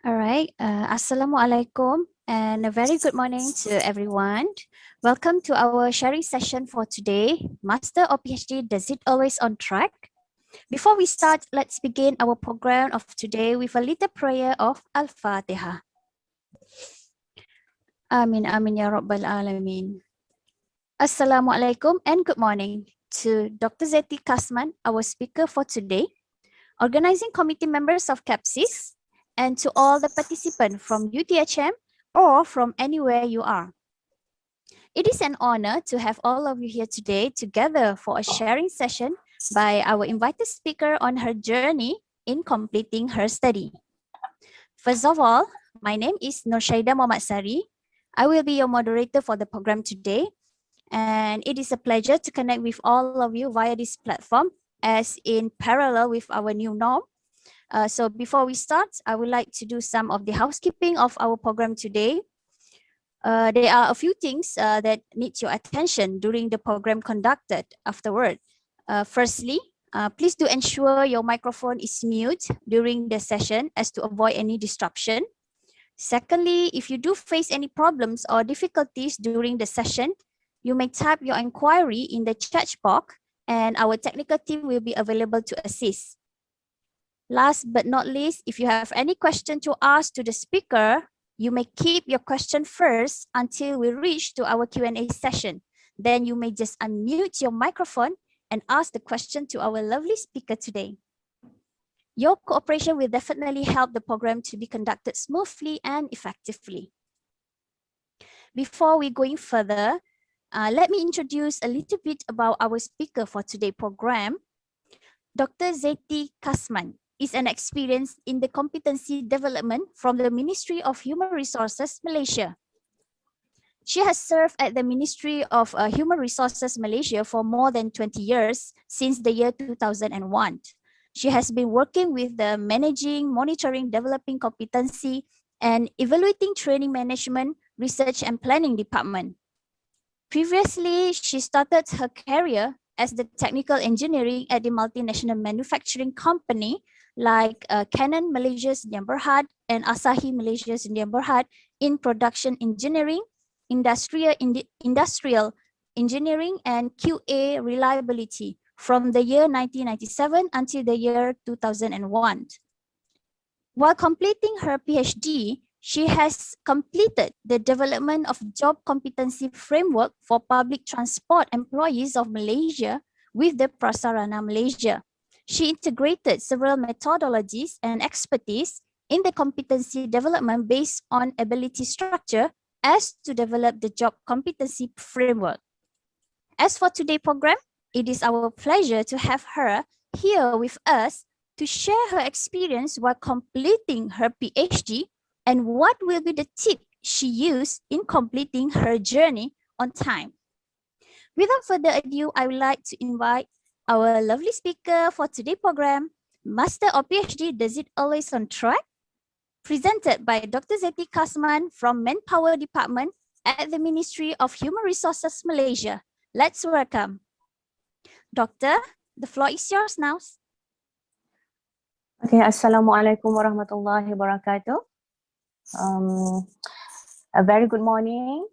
All right. Assalamualaikum and a very good morning to everyone. Welcome to our sharing session for today. Master or PhD, does it always on track? Before we start, let's begin our program of today with a little prayer of Al-Fatiha. Amin, amin, ya Rabbal Alamin. Assalamualaikum and good morning to Dr. Zeti Kasman, our speaker for today, organizing committee members of CAPSIS, and to all the participants from UTHM or from anywhere you are. It is an honor to have all of you here today together for a sharing session by our invited speaker on her journey in completing her study. First of all, my name is Norshaida Mohammad Sari. I will be your moderator for the program today, and it is a pleasure to connect with all of you via this platform as in parallel with our new norm. So before we start, I would like to do some of the housekeeping of our program today. There are a few things that need your attention during the program conducted afterward. Firstly, please do ensure your microphone is mute during the session as to avoid any disruption. Secondly, if you do face any problems or difficulties during the session, you may type your inquiry in the chat box and our technical team will be available to assist. Last but not least, if you have any question to ask to the speaker, you may keep your question first until we reach to our Q&A session. Then you may just unmute your microphone and ask the question to our lovely speaker today. Your cooperation will definitely help the program to be conducted smoothly and effectively. Before we going further, let me introduce a little bit about our speaker for today's program. Dr. Zeti Kasman is an experience in the competency development from the Ministry of Human Resources, Malaysia. She has served at the Ministry of Human Resources, Malaysia for more than 20 years since the year 2001. She has been working with the Managing, Monitoring, Developing Competency and Evaluating Training Management, Research and Planning Department. Previously, she started her career as the technical engineering at the multinational manufacturing company like Canon Malaysia Sdn Bhd and Asahi Malaysia Sdn Bhd in production engineering, industrial engineering, and QA reliability from the year 1997 until the year 2001. While completing her PhD, she has completed the development of job competency framework for public transport employees of Malaysia with the Prasarana Malaysia. She integrated several methodologies and expertise in the competency development based on ability structure as to develop the job competency framework. As for today's program, it is our pleasure to have her here with us to share her experience while completing her PhD and what will be the tip she used in completing her journey on time. Without further ado, I would like to invite our lovely speaker for today's program, Master or PhD, Does It Always on Track? Presented by Dr. Zeti Kasman from Manpower Department at the Ministry of Human Resources, Malaysia. Let's welcome. Doctor, the floor is yours now. Okay, Assalamualaikum warahmatullahi wabarakatuh. A very good morning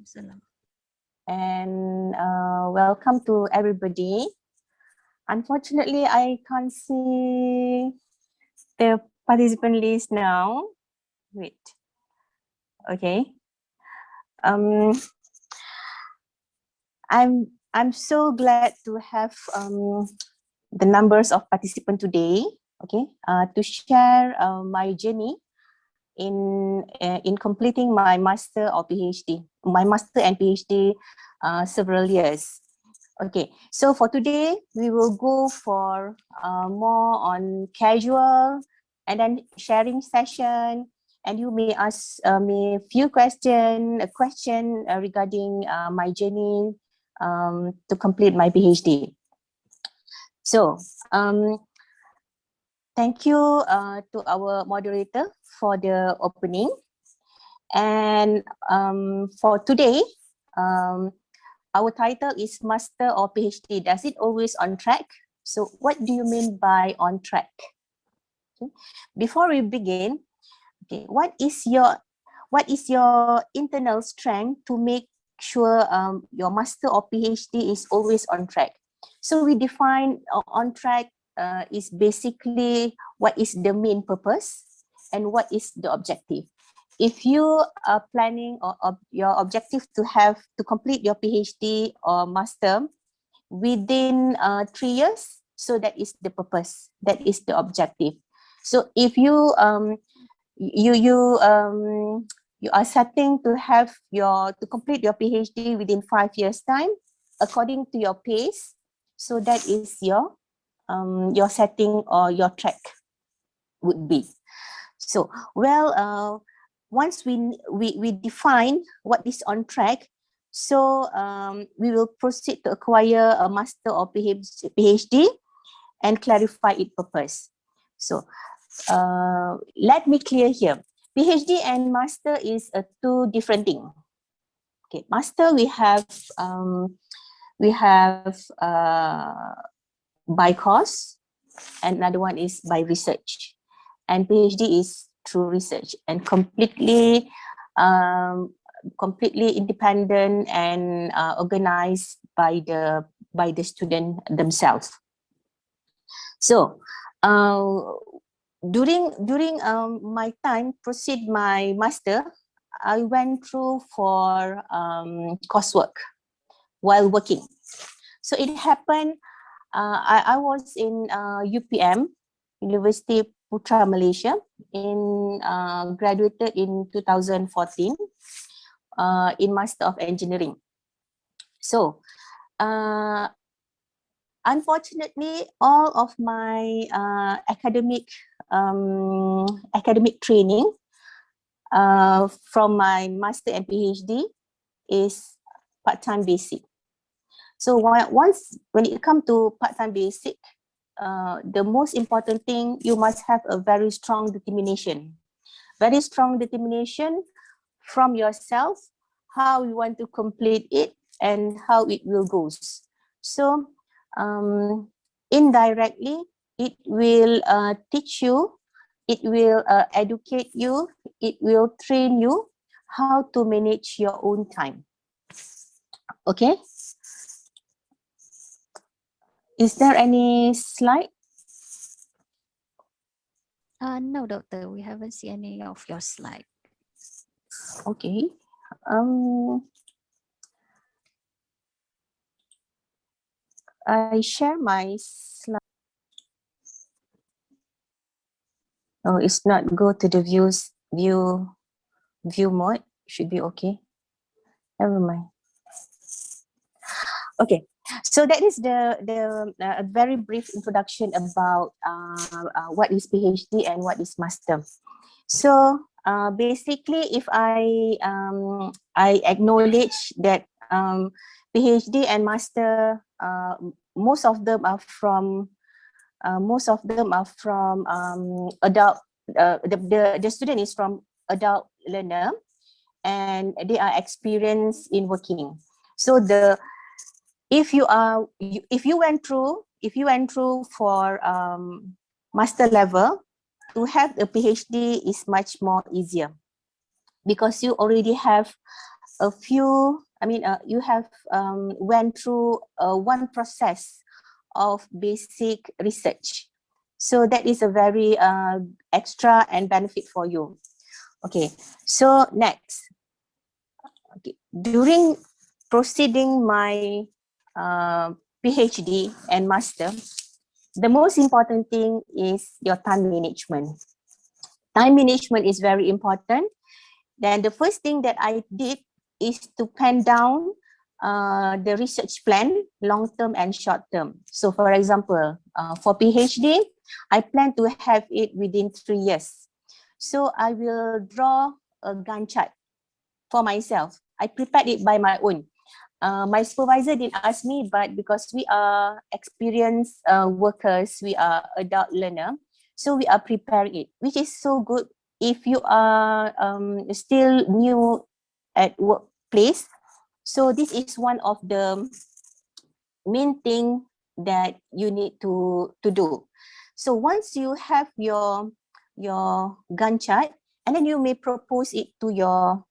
and welcome to everybody. Unfortunately, I can't see the participant list now. Wait. Okay. I'm so glad to have the numbers of participants today. Okay, to share my journey in completing my master or PhD, my master and PhD several years. Okay, so for today we will go for more on casual and then sharing session, and you may ask me a few question regarding my journey to complete my PhD. So thank you to our moderator for the opening. And for today, our title is Master or PhD. Does it always on track? So what do you mean by on track? Okay. Before we begin, Okay, what is your internal strength to make sure your master or PhD is always on track? So we define on track is basically what is the main purpose and what is the objective. If you are planning or your objective to complete your PhD or master within 3 years, so that is the purpose, that is the objective. So if you are setting to complete your PhD within 5 years time according to your pace, so that is your setting or your track would be. So once we define what is on track, so we will proceed to acquire a master or PhD and clarify its purpose. So let me clear here. PhD and master is a two different thing. Okay, master we have by course, and another one is by research, and PhD is through research and completely independent and organized by the student themselves. So during my time proceed my master, I went through for coursework while working. So it happened, I was in UPM, University Putra Malaysia, graduated in 2014 in Master of Engineering. So unfortunately, all of my academic training from my master and PhD is part-time basic. So when it comes to part-time basic, the most important thing, you must have a very strong determination. Very strong determination from yourself, how you want to complete it and how it will goes. So indirectly, it will teach you, it will educate you, it will train you how to manage your own time. Okay. Is there any slide? No, doctor, we haven't seen any of your slide. Okay. I share my slide. Oh, it's not go to the view mode. Should be okay. Never mind. Okay, so that is the a very brief introduction about what is PhD and what is master. So basically, if I acknowledge that PhD and master, most of them are from adult. The student is from adult learner, and they are experienced in working. So if you went through for master level, to have a PhD is much more easier, because you already have a few, you have went through one process of basic research. So that is a very extra and benefit for you. Okay, so next, okay, during proceeding my PhD and master, the most important thing is your time management. Time management is very important. Then the first thing that I did is to pen down the research plan, long term and short term. So for example, for PhD, I plan to have it within 3 years. So I will draw a Gantt chart for myself. I prepared it by my own. My supervisor didn't ask me, but because we are experienced workers, we are adult learner, so we are preparing it, which is so good if you are still new at workplace. So this is one of the main thing that you need to do. So once you have your Gantt chart, and then you may propose it to your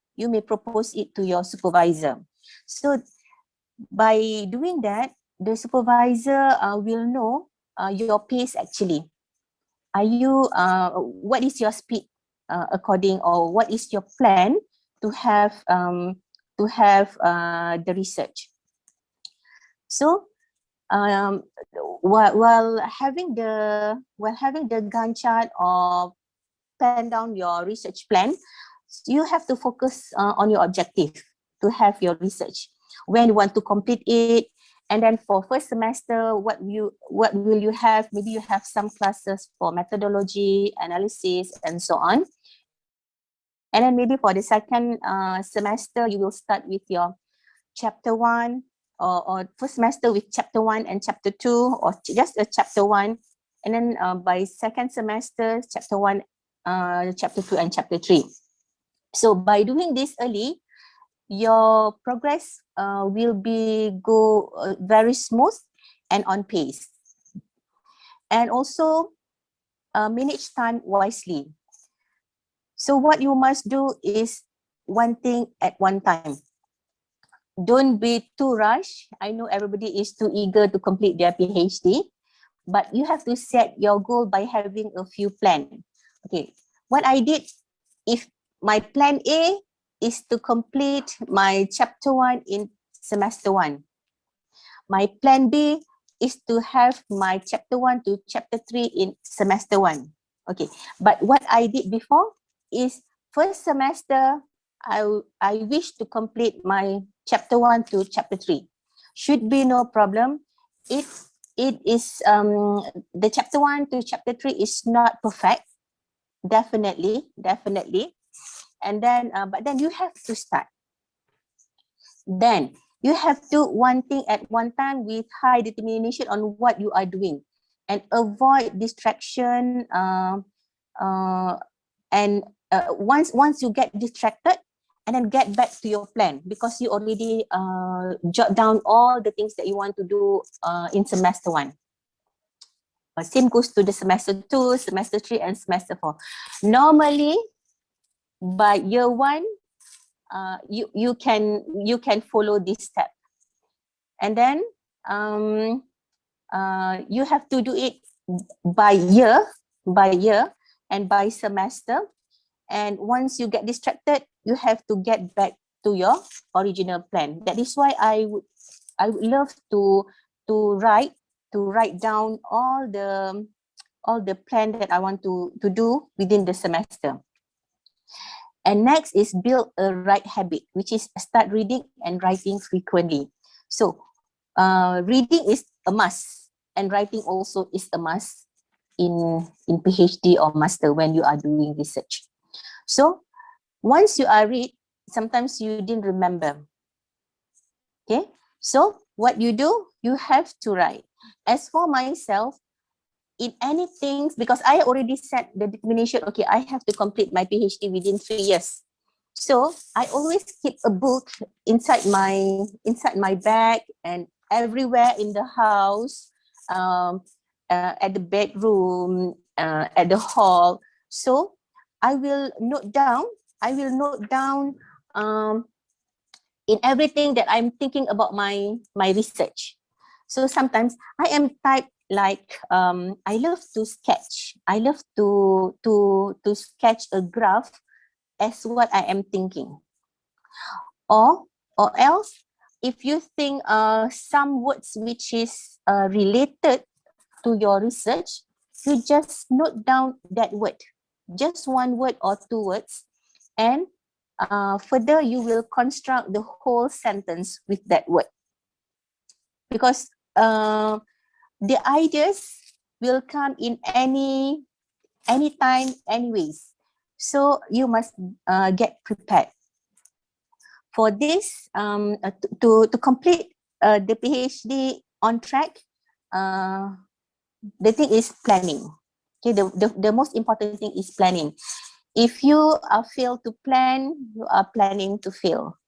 supervisor. So by doing that, the supervisor will know your pace actually. Are you what is your speed according, or what is your plan to have the research? So while having the Gantt chart or pen down your research plan, you have to focus on your objective to have your research, when you want to complete it. And then for first semester, what will you have? Maybe you have some classes for methodology, analysis, and so on. And then maybe for the second semester, you will start with your chapter 1, or first semester with chapter 1 and chapter 2, or just a chapter 1. And then by second semester, chapter 1, chapter 2, and chapter 3. So by doing this early, your progress will be very smooth and on pace. And also manage time wisely. So what you must do is one thing at one time. Don't be too rushed. I know everybody is too eager to complete their PhD, but you have to set your goal by having a few plans. Okay, what I did, if my plan A is to complete my chapter 1 in semester 1. My plan B is to have my chapter 1 to chapter 3 in semester 1. Okay, but what I did before is first semester, I wish to complete my chapter 1 to chapter 3. Should be no problem. It is the chapter 1 to chapter 3 is not perfect. Definitely. And then but then you have to start. Then you have to one thing at one time with high determination on what you are doing, and avoid distraction. And once you get distracted, and then get back to your plan, because you already jot down all the things that you want to do in semester 1. Same goes to the semester 2, semester 3, and semester 4. Normally, by year 1, you can follow this step, and then you have to do it by year, and by semester. And once you get distracted, you have to get back to your original plan. That is why I would love to write down all the plan that I want to do within the semester. And next is build a right habit, which is start reading and writing frequently. So reading is a must, and writing also is a must in PhD or master when you are doing research. So once you are read, sometimes you didn't remember. Okay, so what you do, you have to write. As for myself, in anything, because I already set the determination, okay, I have to complete my PhD within 3 years. So I always keep a book inside my bag, and everywhere in the house, at the bedroom, at the hall. So I will note down in everything that I'm thinking about my research. So sometimes I am type like I love to sketch. I love to sketch a graph as what I am thinking. Or else, if you think some words which is related to your research, you just note down that word, just one word or two words, and further you will construct the whole sentence with that word. Because the ideas will come in any time, anyways. So you must get prepared. For this, to complete the PhD on track, the thing is planning. Okay, the most important thing is planning. If you fail to plan, you are planning to fail.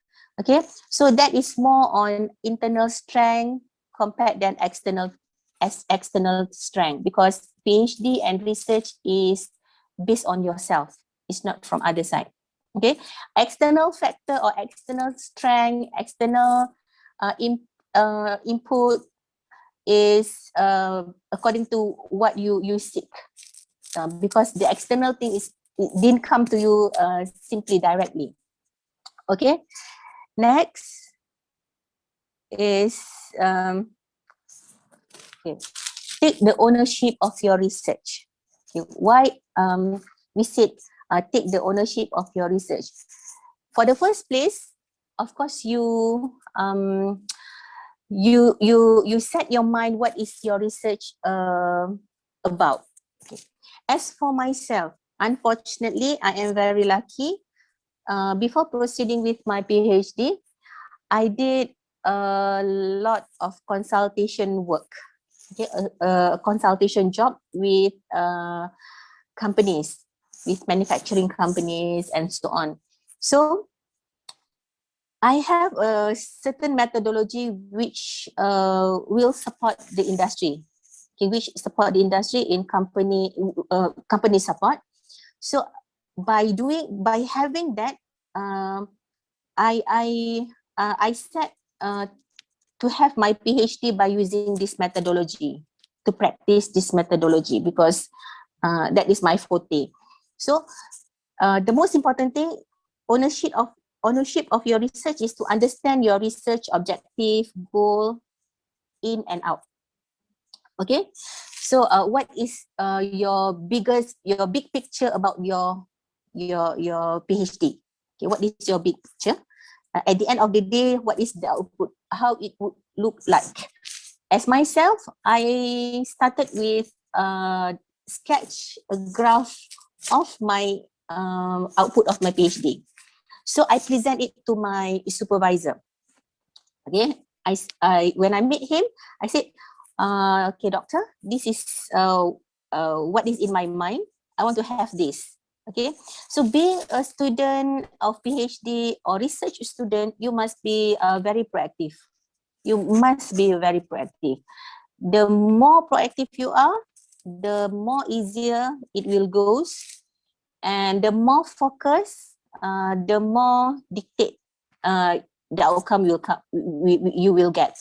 Okay, so that is more on internal strength compared than external strength, because PhD and research is based on yourself. It's not from other side. Okay, external factor or external strength, external input is according to what you seek, because the external thing is it didn't come to you simply directly. Okay, next is okay, take the ownership of your research. Okay, why we said take the ownership of your research? For the first place, of course, you set your mind what is your research about. Okay. As for myself, unfortunately, I am very lucky. Before proceeding with my PhD, I did a lot of consultation work. Okay, a consultation job with companies, with manufacturing companies and so on. So I have a certain methodology which will support the industry, okay, which support the industry in company support. So by having that, I I I set to have my PhD by using this methodology, to practice this methodology, because that is my forte. So the most important thing, ownership of ownership of your research is to understand your research objective, goal, in and out. Okay, so what is your big picture about your PhD? Okay, what is your big picture? At the end of the day, what is the output? How it would look like? As myself, I started with sketch a graph of my output of my PhD. So I present it to my supervisor. Okay, when I met him, I said, okay, doctor, this is what is in my mind. I want to have this. Okay, so being a student of PhD or research student, you must be very proactive. You must be very proactive. The more proactive you are, the more easier it will goes, and the more focus, the more dictate the outcome you will get.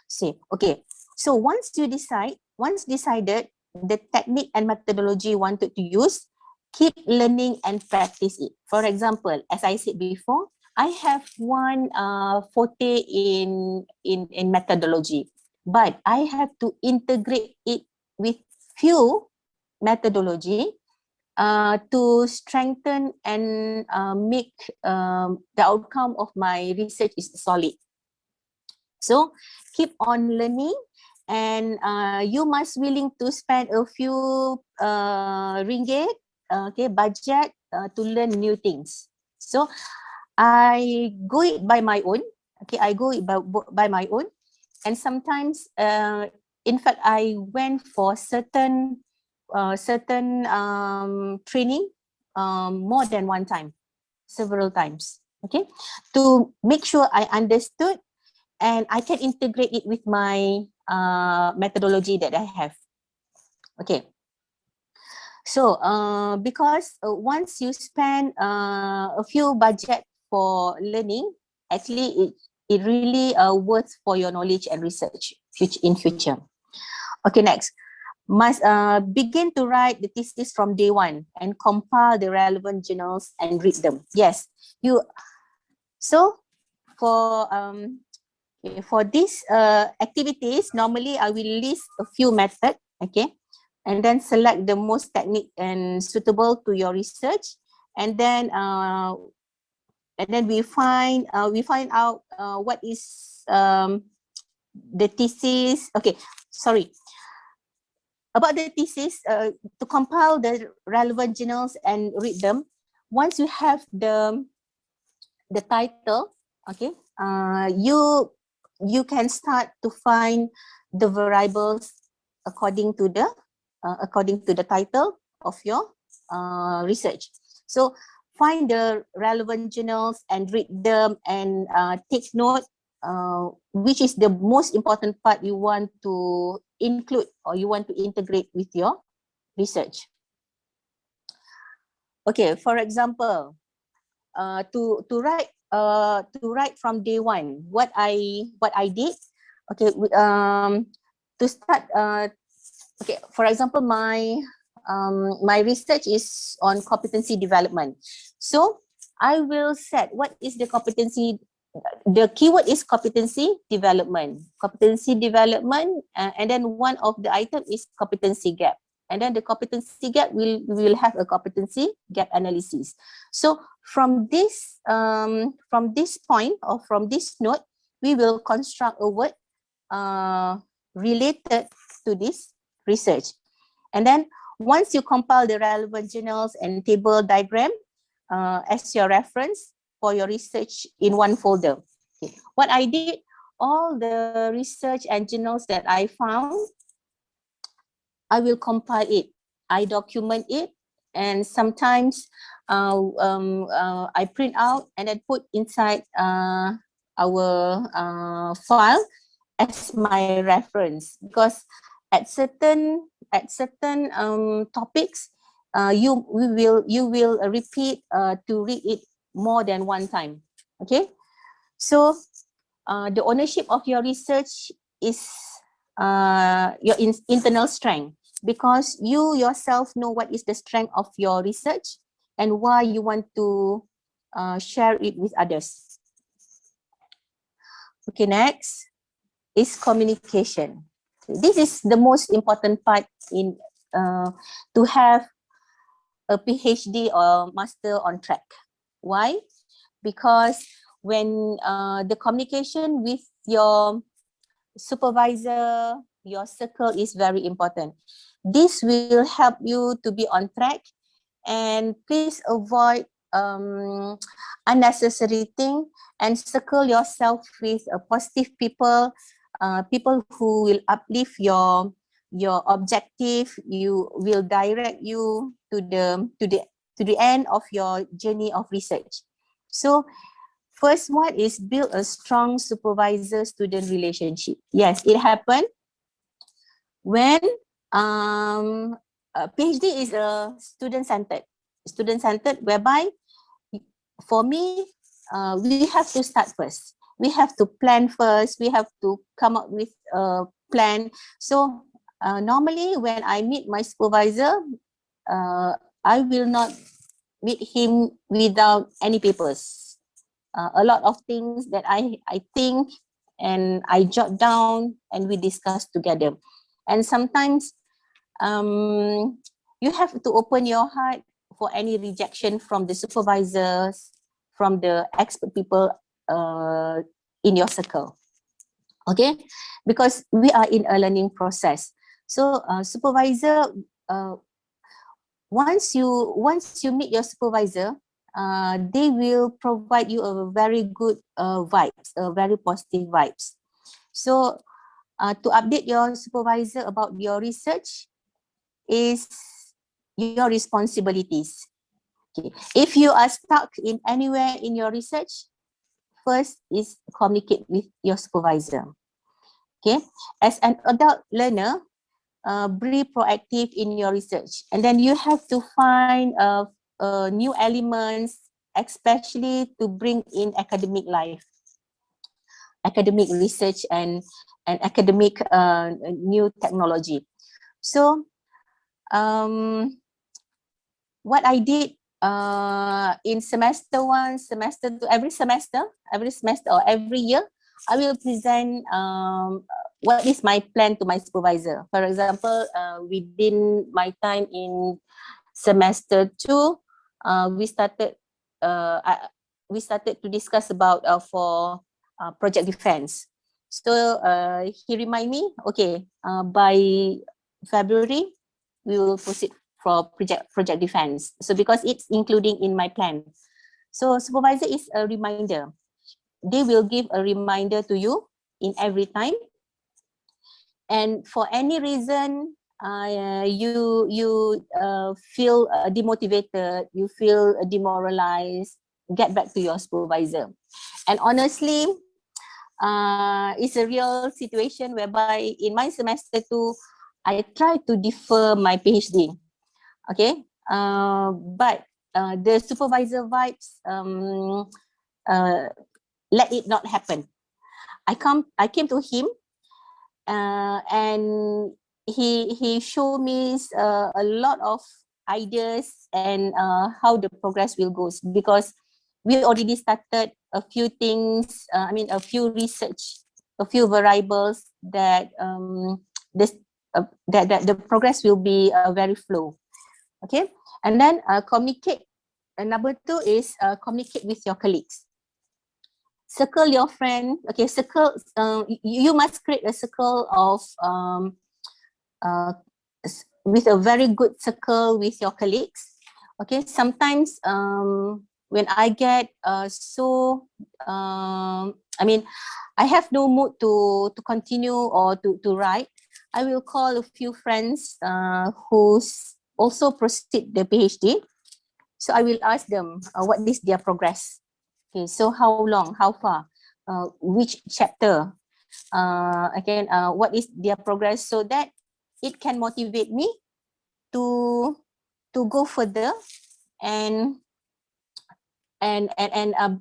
See, okay. So once decided the technique and methodology you wanted to use, keep learning and practice it. For example, as I said before, I have one forte in methodology, but I have to integrate it with few methodology to strengthen and make the outcome of my research is solid. So keep on learning, and you must willing to spend a few ringgit, okay, budget to learn new things. So I go it by my own. Okay, I go it by my own, and sometimes, in fact, I went for certain training more than one time, several times. Okay, to make sure I understood and I can integrate it with my methodology that I have. Okay. So because once you spend a few budget for learning, actually it really worth for your knowledge and research in future. Okay, next. Must begin to write the thesis from day one and compile the relevant journals and read them. Yes, you. So for these activities, normally I will list a few methods, okay, and then select the most technique and suitable to your research, and then we find out what is the thesis. Okay, sorry. About the thesis, to compile the relevant journals and read them. Once you have the title, okay, you can start to find the variables according to the title of your research. So find the relevant journals and read them, and take note which is the most important part you want to include or you want to integrate with your research. Okay, for example, to write from day one what I did. Okay, to start. Okay, for example, my research is on competency development. So I will set what is the competency. The keyword is competency development. Competency development, and then one of the item is competency gap. And then the competency gap will have a competency gap analysis. So from this point or from this note, we will construct a word related to this research. And then once you compile the relevant journals and table diagram as your reference for your research in one folder. Okay. What I did, all the research and journals that I found, I will compile it. I document it, and sometimes I print out and then put inside our file as my reference, because at certain topics, you will repeat to read it more than one time. Okay, so the ownership of your research is your internal strength, because you yourself know what is the strength of your research and why you want to share it with others. Okay, next is communication. This is the most important part in to have a PhD or master on track. Why? Because when the communication with your supervisor, your circle is very important. This will help you to be on track, and please avoid unnecessary thing, and circle yourself with positive people, people who will uplift your objective. You will direct you to the end of your journey of research. So first one is build a strong supervisor-student relationship. Yes, it happened when PhD is a student-centered, whereby for me, we have to start first. We have to plan first. We have to come up with a plan. So normally when I meet my supervisor, I will not meet him without any papers. A lot of things that I think and I jot down and we discuss together. And sometimes you have to open your heart for any rejection from the supervisors, from the expert people in your circle. Okay, because we are in a learning process. So supervisor, uh, once you meet your supervisor, they will provide you a very good vibes, a very positive vibes. So to update your supervisor about your research is your responsibilities. Okay. If you are stuck in anywhere in your research, first is communicate with your supervisor. Okay. As an adult learner, be proactive in your research, and then you have to find new elements, especially to bring in academic life, academic research, and academic new technology. So what I did in semester one, semester two, every semester or every year, I will present what is my plan to my supervisor. For example, within my time in semester two, we started to discuss about for project defense. So he remind me, okay, by February we will proceed for project defense. So because it's including in my plan. So supervisor is a reminder. They will give a reminder to you in every time. And for any reason, you feel demotivated, you feel demoralized, get back to your supervisor. And honestly, it's a real situation whereby in my semester two, I try to defer my PhD. Okay, but the supervisor vibes, let it not happen. I came to him, and he showed me a lot of ideas and how the progress will go, because we already started a few things. A few research, a few variables that this that the progress will be very flow. Okay, and then communicate. Number two is communicate with your colleagues. Circle your friend. Okay, circle. You must create a circle of uh, with a very good circle with your colleagues. Okay, sometimes when I get I have no mood to continue or to write, I will call a few friends who's also proceed the PhD. So I will ask them what is their progress. Okay, so how long, how far, which chapter, again, what is their progress, so that it can motivate me to go further and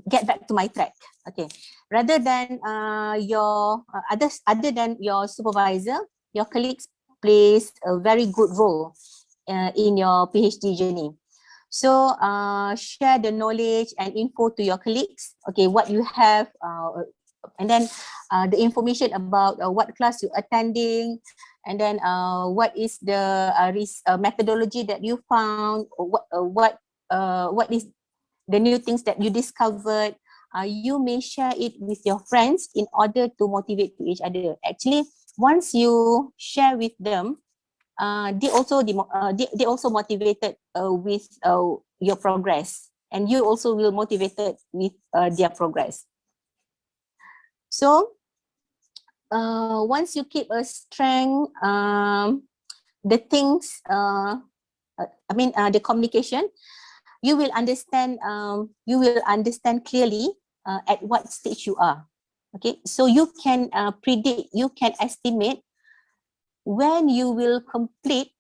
get back to my track. Okay, rather than other than your supervisor, your colleagues plays a very good role in your PhD journey. So share the knowledge and info to your colleagues. Okay, what you have, and then the information about what class you're attending, and then what is the methodology that you found, or what is the new things that you discovered. You may share it with your friends in order to motivate to each other. Actually, once you share with them, they also motivated with your progress, and you also will motivated with their progress. So once you keep a strength, the things, the communication, you will understand. You will understand clearly at what stage you are. Okay, so you can predict, you can estimate when you will complete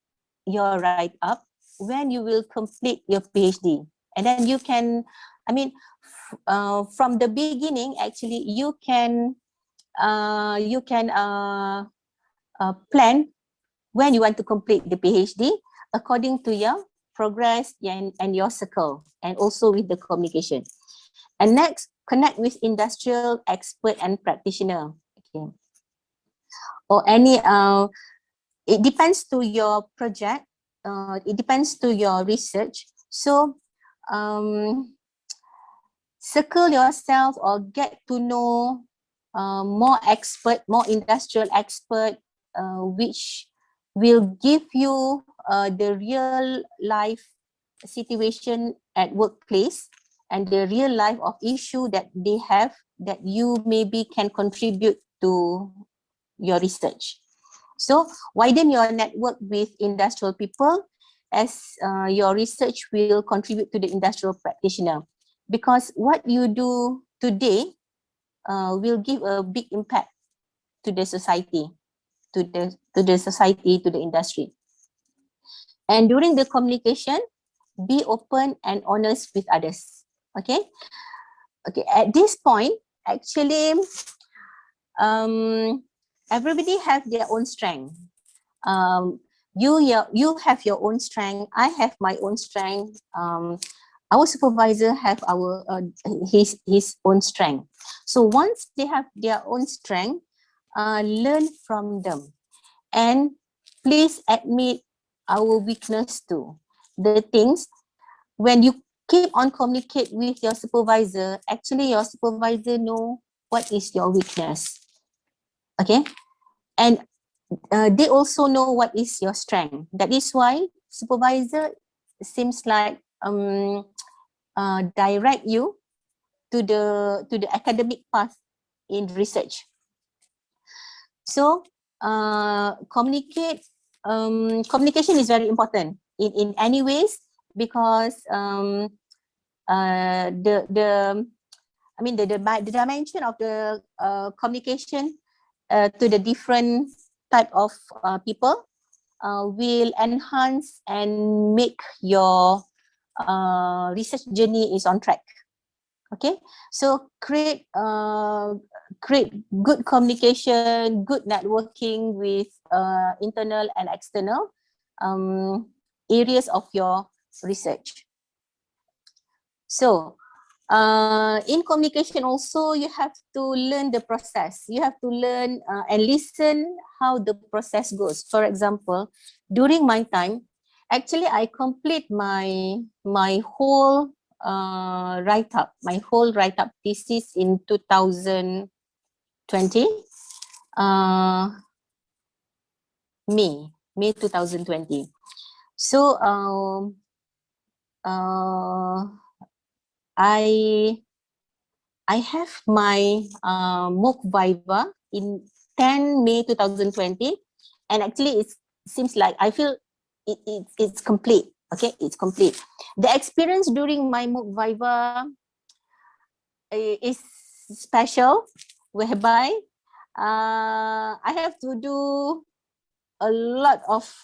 your write-up, when you will complete your PhD. And then you can, from the beginning, actually, you can plan when you want to complete the PhD according to your progress and your circle, and also with the communication. And next, connect with industrial expert and practitioner. Okay. Or any, it depends to your project, it depends to your research. So circle yourself or get to know more expert, more industrial expert, which will give you the real life situation at workplace, and the real life of issue that they have, that you maybe can contribute to your research. So widen your network with industrial people, as your research will contribute to the industrial practitioner, because what you do today will give a big impact to the society, to the industry. And during the communication, be open and honest with others. Okay. Okay. At this point, actually, everybody have their own strength. You have your own strength. I have my own strength. Our supervisor have his own strength. So once they have their own strength, learn from them, and please admit our weakness too. The things, when you keep on communicate with your supervisor, actually your supervisor know what is your weakness. Okay, and they also know what is your strength. That is why supervisor seems like direct you to the academic path in research. So communication is very important in any ways, because the dimension of the communication to the different type of people will enhance and make your research journey is on track. Okay, so create good communication, good networking with internal and external areas of your research. So in communication also, you have to learn the process. You have to learn and listen how the process goes. For example, during my time, actually I complete my whole write-up thesis in 2020, uh, May 2020. So I have my MOOC Viva in 10 May 2020, and actually it seems like I feel it's complete. Okay, it's complete. The experience during my MOOC Viva is special, whereby I have to do a lot of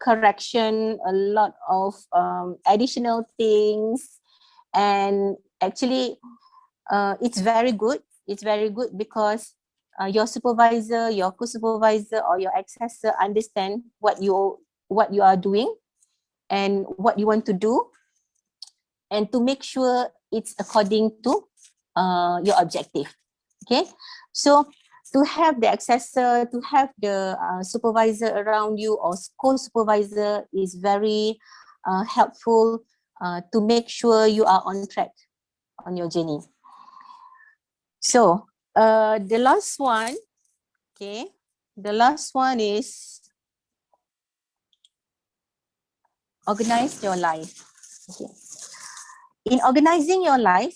correction, a lot of additional things, and actually it's very good. It's very good because your supervisor, your co-supervisor, or your accessor understand what you are doing and what you want to do, and to make sure it's according to your objective. Okay, so to have the accessor, to have the supervisor around you or co-supervisor is very helpful to make sure you are on track on your journey. So the last one, okay, the last one is organize your life. Okay. In organizing your life,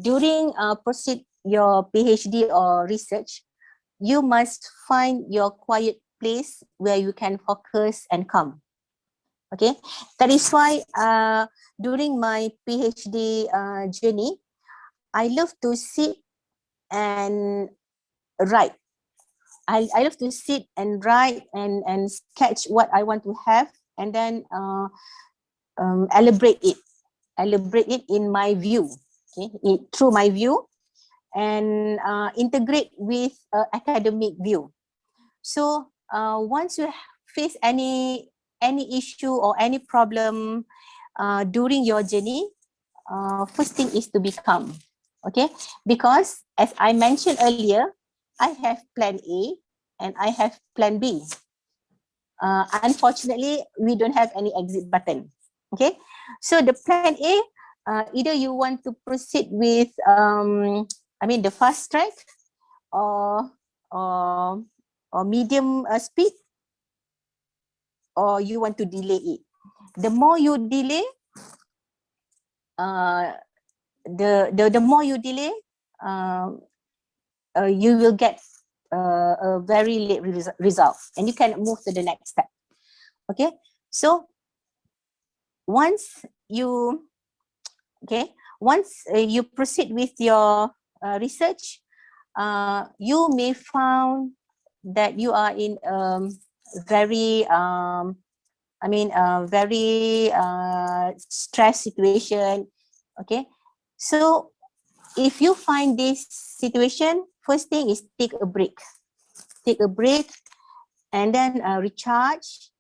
during proceed your PhD or research, you must find your quiet place where you can focus and calm. Okay, that is why during my PhD journey, I love to sit and write. I love to sit and write and sketch what I want to have, and then elaborate it in my view, okay, through my view, and integrate with academic view. So once you face any issue or any problem during your journey, first thing is to be calm. Okay, because as I mentioned earlier, I have plan A and I have plan B. Unfortunately, we don't have any exit button. Okay, so the plan A, either you want to proceed with the fast track, or or or medium speed, or you want to delay it. The more you delay, uh, the more you delay, uh, you will get a very late result, and you can move to the next step. Okay, so once you you proceed with your research, you may found that you are in very very stress situation. Okay, so if you find this situation, first thing is take a break, and then recharge,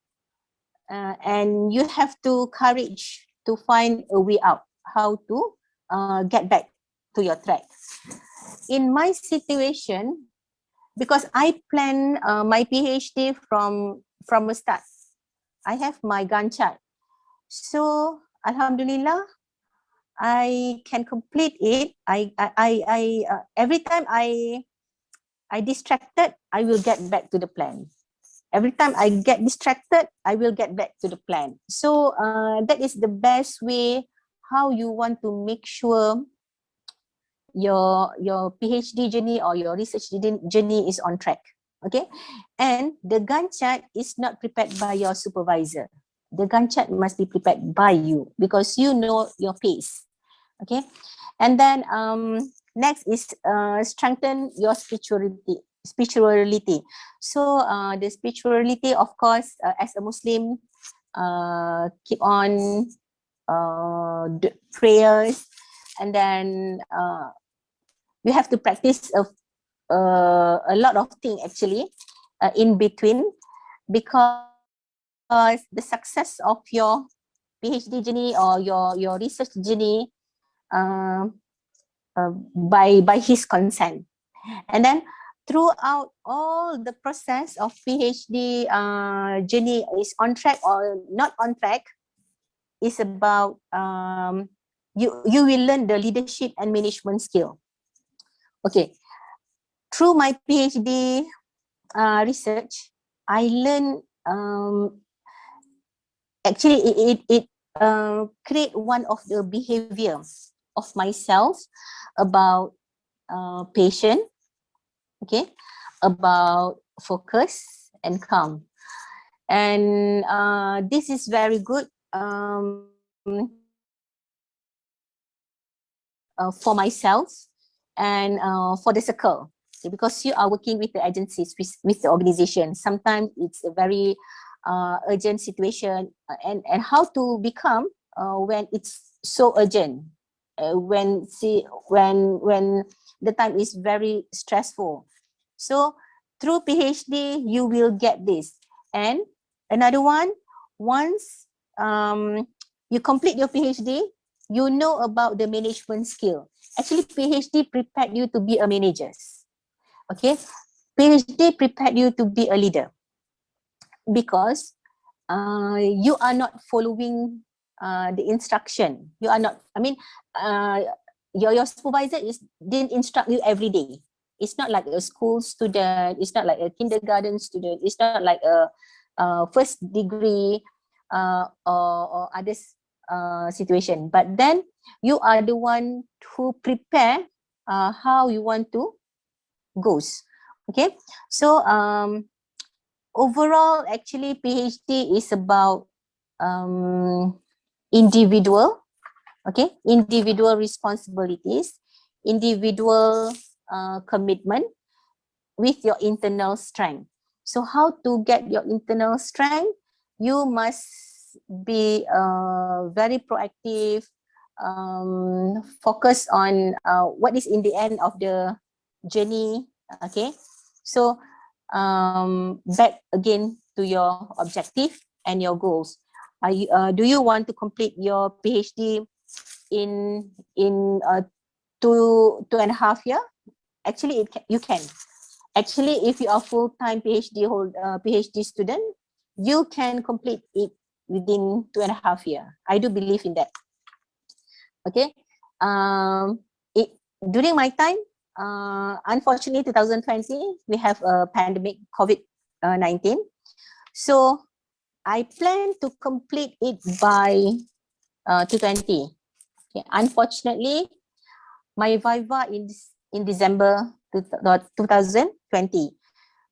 and you have to courage to find a way out, how to get back to your track. In my situation, because I plan my PhD from the start, I have my Gantt chart. So Alhamdulillah, I can complete it. Every time I distracted, I will get back to the plan. Every time I get distracted, I will get back to the plan. So that is the best way how you want to make sure your PhD journey or your research journey is on track. Okay, and the Gantt chart is not prepared by your supervisor. The Gantt chart must be prepared by you, because you know your pace. Okay, and then next is strengthen your spirituality. So the spirituality, of course, as a Muslim, keep on prayers, and then you have to practice a lot of things actually in between, because the success of your PhD journey or your research journey uh, by his consent. And then throughout all the process of PhD journey is on track or not on track, is about you will learn the leadership and management skill. Okay, through my PhD research, I learned actually it create one of the behavior of myself about patient, okay, about focus and calm. And this is very good for myself and for the circle. Okay, because you are working with the agencies, with the organization. Sometimes it's a very urgent situation, and how to become when it's so urgent, when the time is very stressful. So through PhD, you will get this. And another one, once you complete your PhD, you know about the management skill. Actually, PhD prepared you to be a manager. Okay, PhD prepared you to be a leader, because you are not following the instruction. You are not. I mean, uh, your supervisor didn't instruct you every day. It's not like a school student. It's not like a kindergarten student. It's not like a first degree or others situation. But then you are the one who prepare how you want to goes. Okay, so overall, actually, PhD is about individual, okay, individual responsibilities, individual commitment with your internal strength. So how to get your internal strength? You must be very proactive, focus on what is in the end of the journey, okay? So back again to your objective and your goals. Do you want to complete your PhD in 2.5 year? Actually, you can. Actually, if you are full-time PhD student, you can complete it within 2.5 year. I do believe in that. Okay. It during my time, unfortunately, 2020 we have a pandemic, COVID-19. So I plan to complete it by 2020. Okay. Unfortunately, my viva in December 2020.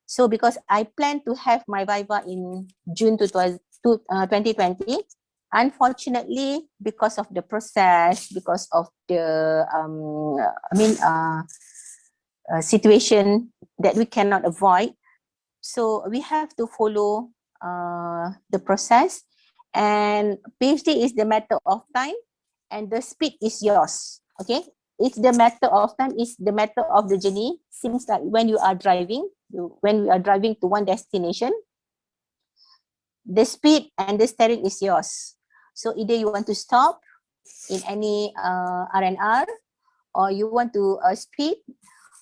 So because I plan to have my viva in June 2020, unfortunately, because of the process, because of the situation that we cannot avoid, so we have to follow the process. And PhD is the matter of time, and the speed is yours. Okay, it's the matter of time, is the matter of the journey. Seems like when you are driving, when we are driving to one destination, the speed and the steering is yours. So either you want to stop in any R&R, or you want to speed,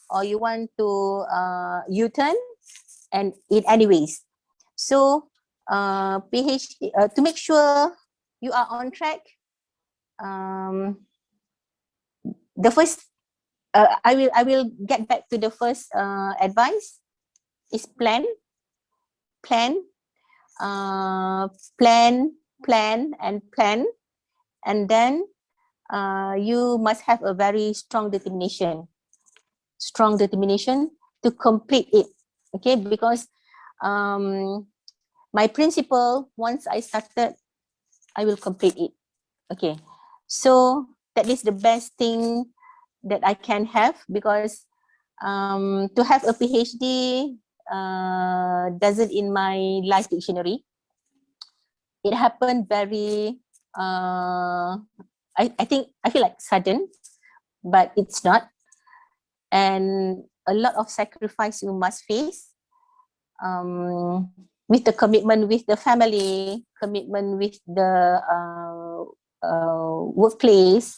or you want to U-turn, and in any ways. So PhD, to make sure you are on track, the first I will get back to the first advice is plan, plan, plan, plan, and then you must have a very strong determination to complete it. Okay, because my principle, once I started, I will complete it. Okay, so that is the best thing that I can have, because to have a PhD doesn't in my life dictionary. it happened very, I feel like sudden, but it's not. And a lot of sacrifice you must face, with the commitment with the family, commitment with the workplace,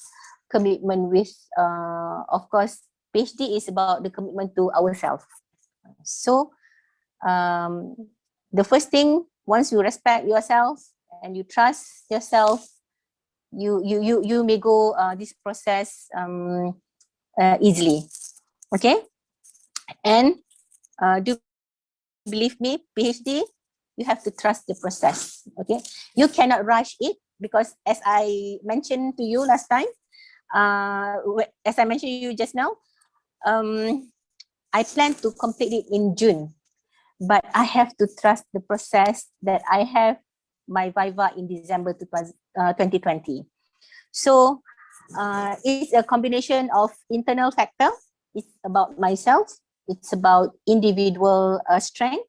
commitment with, of course, PhD is about the commitment to ourselves. So um, the first thing, once you respect yourself and you trust yourself, you may go this process easily. Okay, and do believe me, PhD, you have to trust the process. Okay, you cannot rush it, because as I mentioned to you last time, as I mentioned to you just now, um, I plan to complete it in June, but I have to trust the process that I have my Viva in December 2020. So it's a combination of internal factor. It's about myself. It's about individual strength,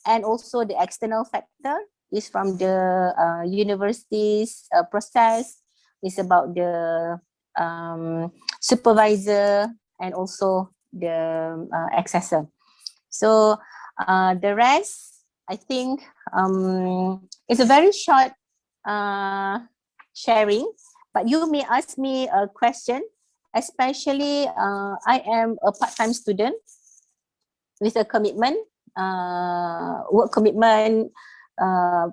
and also the external factor is from the university's process. It's about the supervisor and also the accessor. So the rest, I think, it's a very short uh, sharing, but you may ask me a question, especially I am a part-time student with a commitment, work commitment,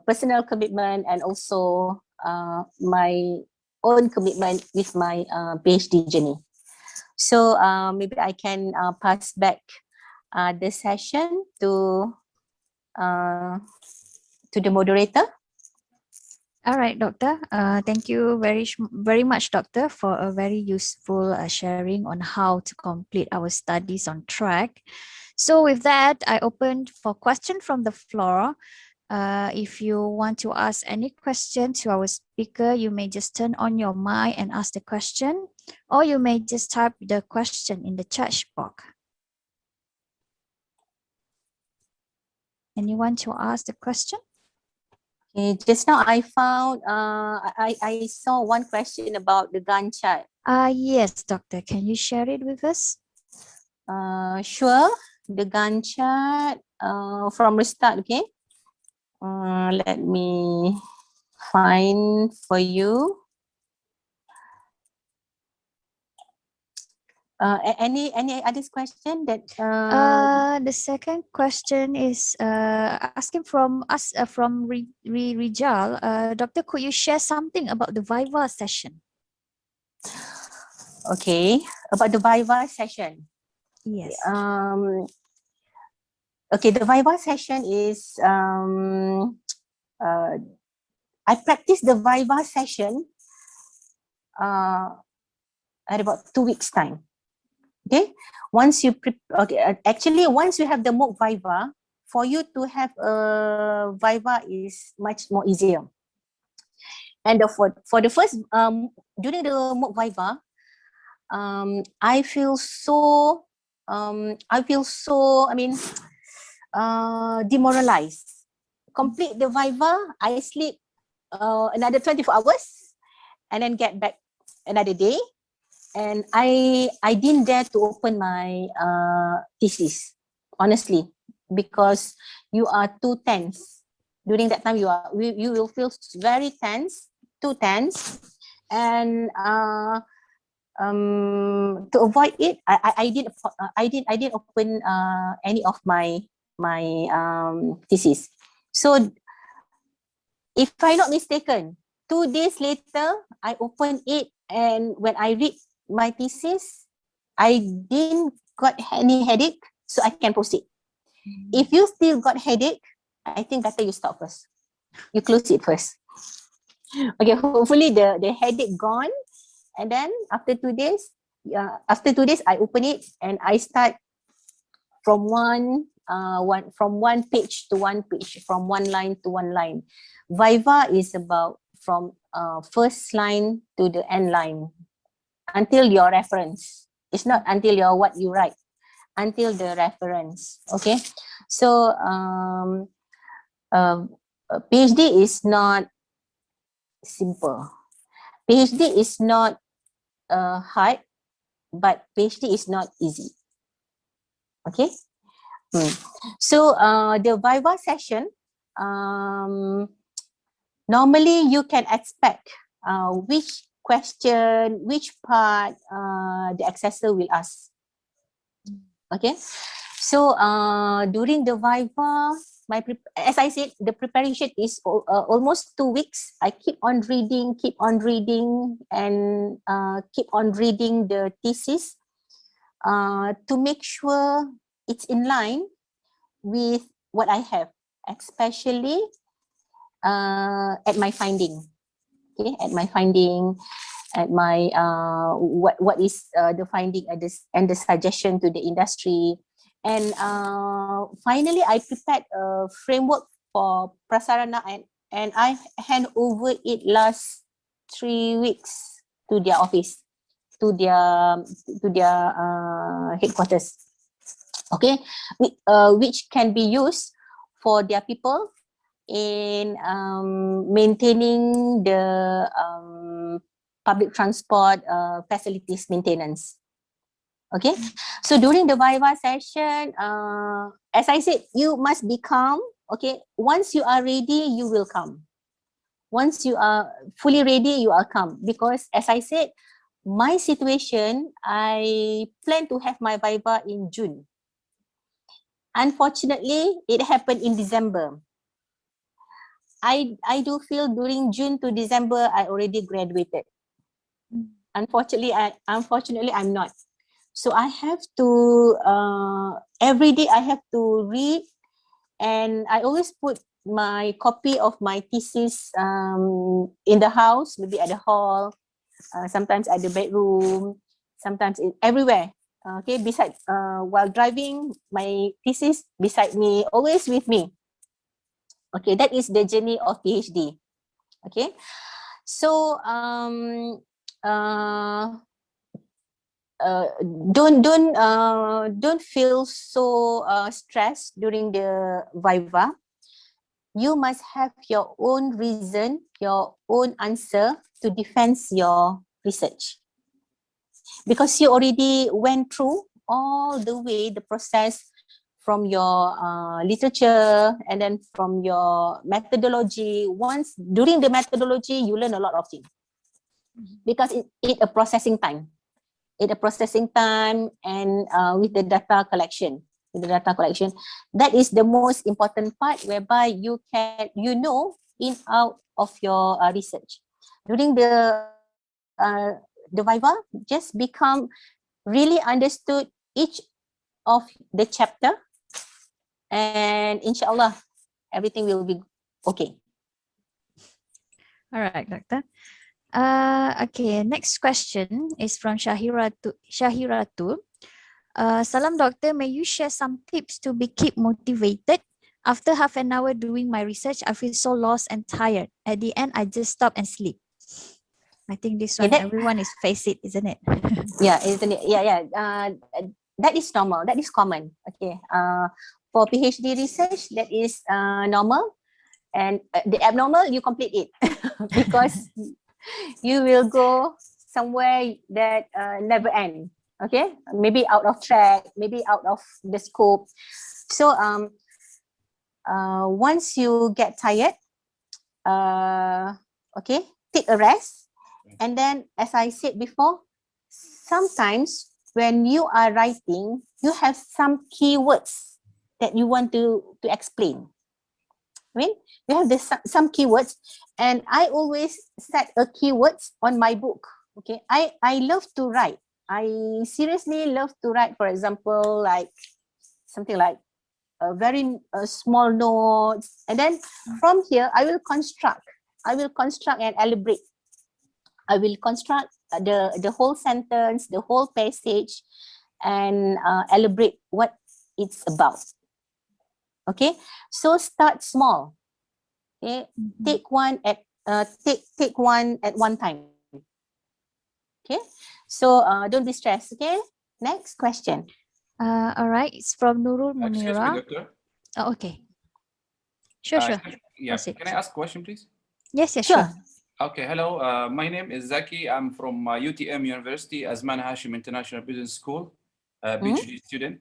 personal commitment, and also my own commitment with my PhD journey. So maybe I can pass back the session uh, to the moderator. All right, Doctor. Thank you very much, Doctor, for a very useful sharing on how to complete our studies on track. So with that, I opened for question from the floor. If you want to ask any question to our speaker, you may just turn on your mic and ask the question, or you may just type the question in the chat box. Anyone to ask the question? Okay, just now I found, I saw one question about the Gantt chart. Yes, Doctor. Can you share it with us? Sure, the Gantt chart from the start, okay? Let me find for you. Any other question that The second question is asking from us from Rijal. Doctor, could you share something about the Viva session? okay, about the Viva session? Yes. Okay, the Viva session is I practice the Viva session at about 2 weeks time. Okay, once you actually once you have the MOOC Viva, for you to have a Viva is much more easier. And for the first during the MOOC Viva, I feel so I mean demoralized. Complete the Viva, I sleep another 24 hours and then get back another day, and I didn't dare to open my thesis, honestly, because you are too tense. During that time, you will feel very tense, too tense, and to avoid it, I didn't open any of my thesis. So if I'm not mistaken, 2 days later, I opened it, and when I read my thesis, I didn't got any headache, so I can proceed. If you still got headache, I think better you stop first. You close it first. Okay, hopefully the headache gone, and then after 2 days, I open it and I start from from one page to one page, from one line to one line. Viva is about from first line to the end line until your reference. It's not until your what you write, until the reference. Okay, so PhD is not simple. PhD is not hard, but PhD is not easy. Okay. So the Viva session, normally you can expect which question, which part the assessor will ask. Okay. So during the Viva, as I said, the preparation is almost 2 weeks. I keep on reading, and keep on reading the thesis to make sure it's in line with what I have, especially at my finding. Okay, at my finding, at my what is the finding and the suggestion to the industry, and finally I prepared a framework for prasarana, and I hand over it last 3 weeks to their office, to their headquarters. Okay, which can be used for their people in maintaining the public transport facilities maintenance. Okay, so during the Viva session, as I said, you must be calm. Okay, once you are ready, you will come. Once you are fully ready, you are calm. Because as I said, my situation, I plan to have my Viva in June. Unfortunately, it happened in December. I do feel during June to December I already graduated. Unfortunately, I'm not. So I have to every day I have to read, and I always put my copy of my thesis in the house, maybe at the hall, sometimes at the bedroom, sometimes everywhere. Okay, beside while driving, my thesis beside me, always with me. Okay, that is the journey of PhD. Okay, so uh, don't feel so stressed during the Viva. You must have your own reason, your own answer to defend your research, because you already went through all the way the process from your literature, and then from your methodology. Once during the methodology, you learn a lot of things, because it a processing time. And with the data collection. That is the most important part, whereby you know in out of your research. During the Viva, just become really understood each of the chapter, and inshallah everything will be okay. All right, Doctor. Okay, next question is from Shahiratu. Salam, Doctor. May you share some tips to be keep motivated? After half an hour doing my research, I feel so lost and tired. At the end, I just stop and sleep. I think this one, everyone is face it, isn't it? Yeah, isn't it? Yeah. That is normal. That is common. Okay. For PhD research, that is normal, and the abnormal, you complete it because you will go somewhere that never end. Okay, maybe out of track, maybe out of the scope. So once you get tired, okay, take a rest, and then, as I said before, sometimes when you are writing, you have some keywords that you want to explain. I mean, you have some keywords, and I always set a keywords on my book. Okay, I love to write. I seriously love to write. For example, like something like a very small notes, and then from here I will construct and elaborate. I will construct the whole sentence, the whole passage, and elaborate what it's about. Okay, so start small. Okay, take one at one time. Okay, so don't be stressed. Okay, next question. All right, it's from Nurul Excuse me, Munira. Doctor. Oh, okay. Sure. Yeah, Proceed. can I ask a question, please? Yes, Sure. sure. Okay, hello. My name is Zaki. I'm from UTM University, Azman Hashim International Business School, Hmm? PhD student.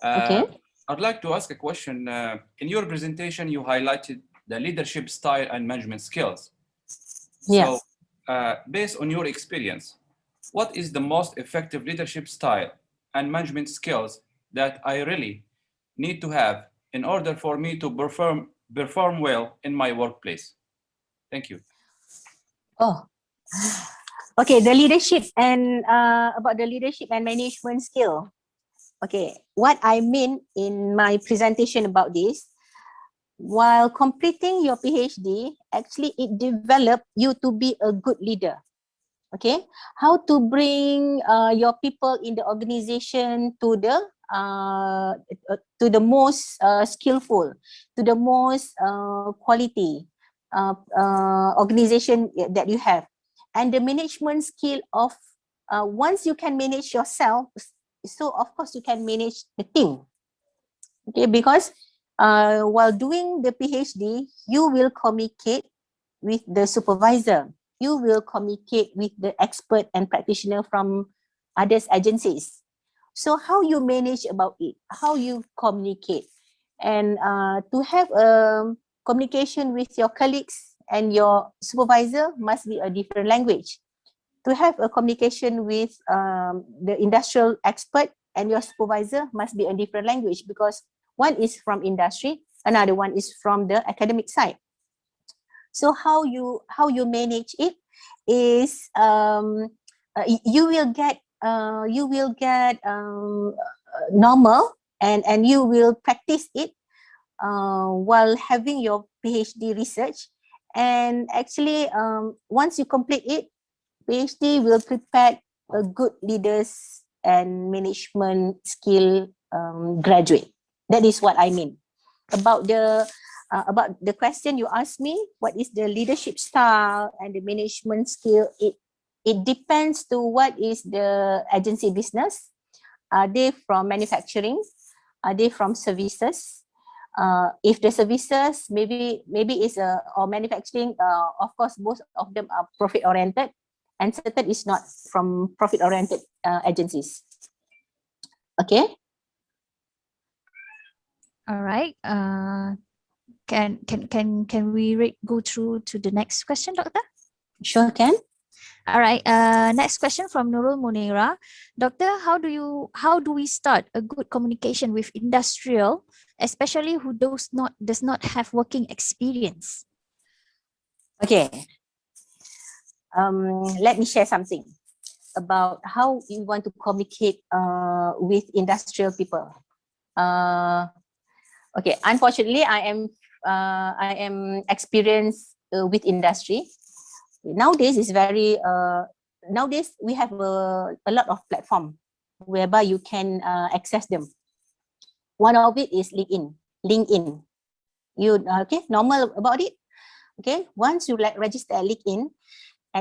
Okay. Uh, I'd like to ask a question. In your presentation, you highlighted the leadership style and management skills. Yeah. So, based on your experience, what is the most effective leadership style and management skills that I really need to have in order for me to perform well in my workplace? Thank you. Oh, okay. The leadership and about the leadership and management skill. Okay, what I mean in my presentation about this, while completing your PhD, actually it developed you to be a good leader. Okay, how to bring your people in the organization to the most skillful, to the most quality organization that you have, and the management skill of once you can manage yourself, so of course you can manage the team. Okay, because while doing the PhD, you will communicate with the supervisor. You will communicate with the expert and practitioner from others agencies. So how you manage about it, how you communicate, and to have a communication with your colleagues and your supervisor must be a different language. To have a communication with the industrial expert and your supervisor must be a different language, because one is from industry, another one is from the academic side. So how you manage it is you will get normal, and you will practice it while having your PhD research. And actually, once you complete it, PhD will prepare a good leaders and management skill graduate. That is what I mean about the question you asked me. What is the leadership style and the management skill? It depends to what is the agency business. Are they from manufacturing? Are they from services? If the services maybe is or manufacturing, of course both of them are profit oriented, and certain is not from profit oriented agencies. Okay. All right. Can we go through to the next question, Doctor? Sure can. All right. Next question from Nurul Munira. Doctor, how do we start a good communication with industrial, especially who does not have working experience? Okay. Let me share something about how you want to communicate with industrial people. Uh, okay, unfortunately, I am experienced with industry. Nowadays is very nowadays we have a lot of platform whereby you can access them. One of it is LinkedIn. You okay, normal about it. Okay, once you like register at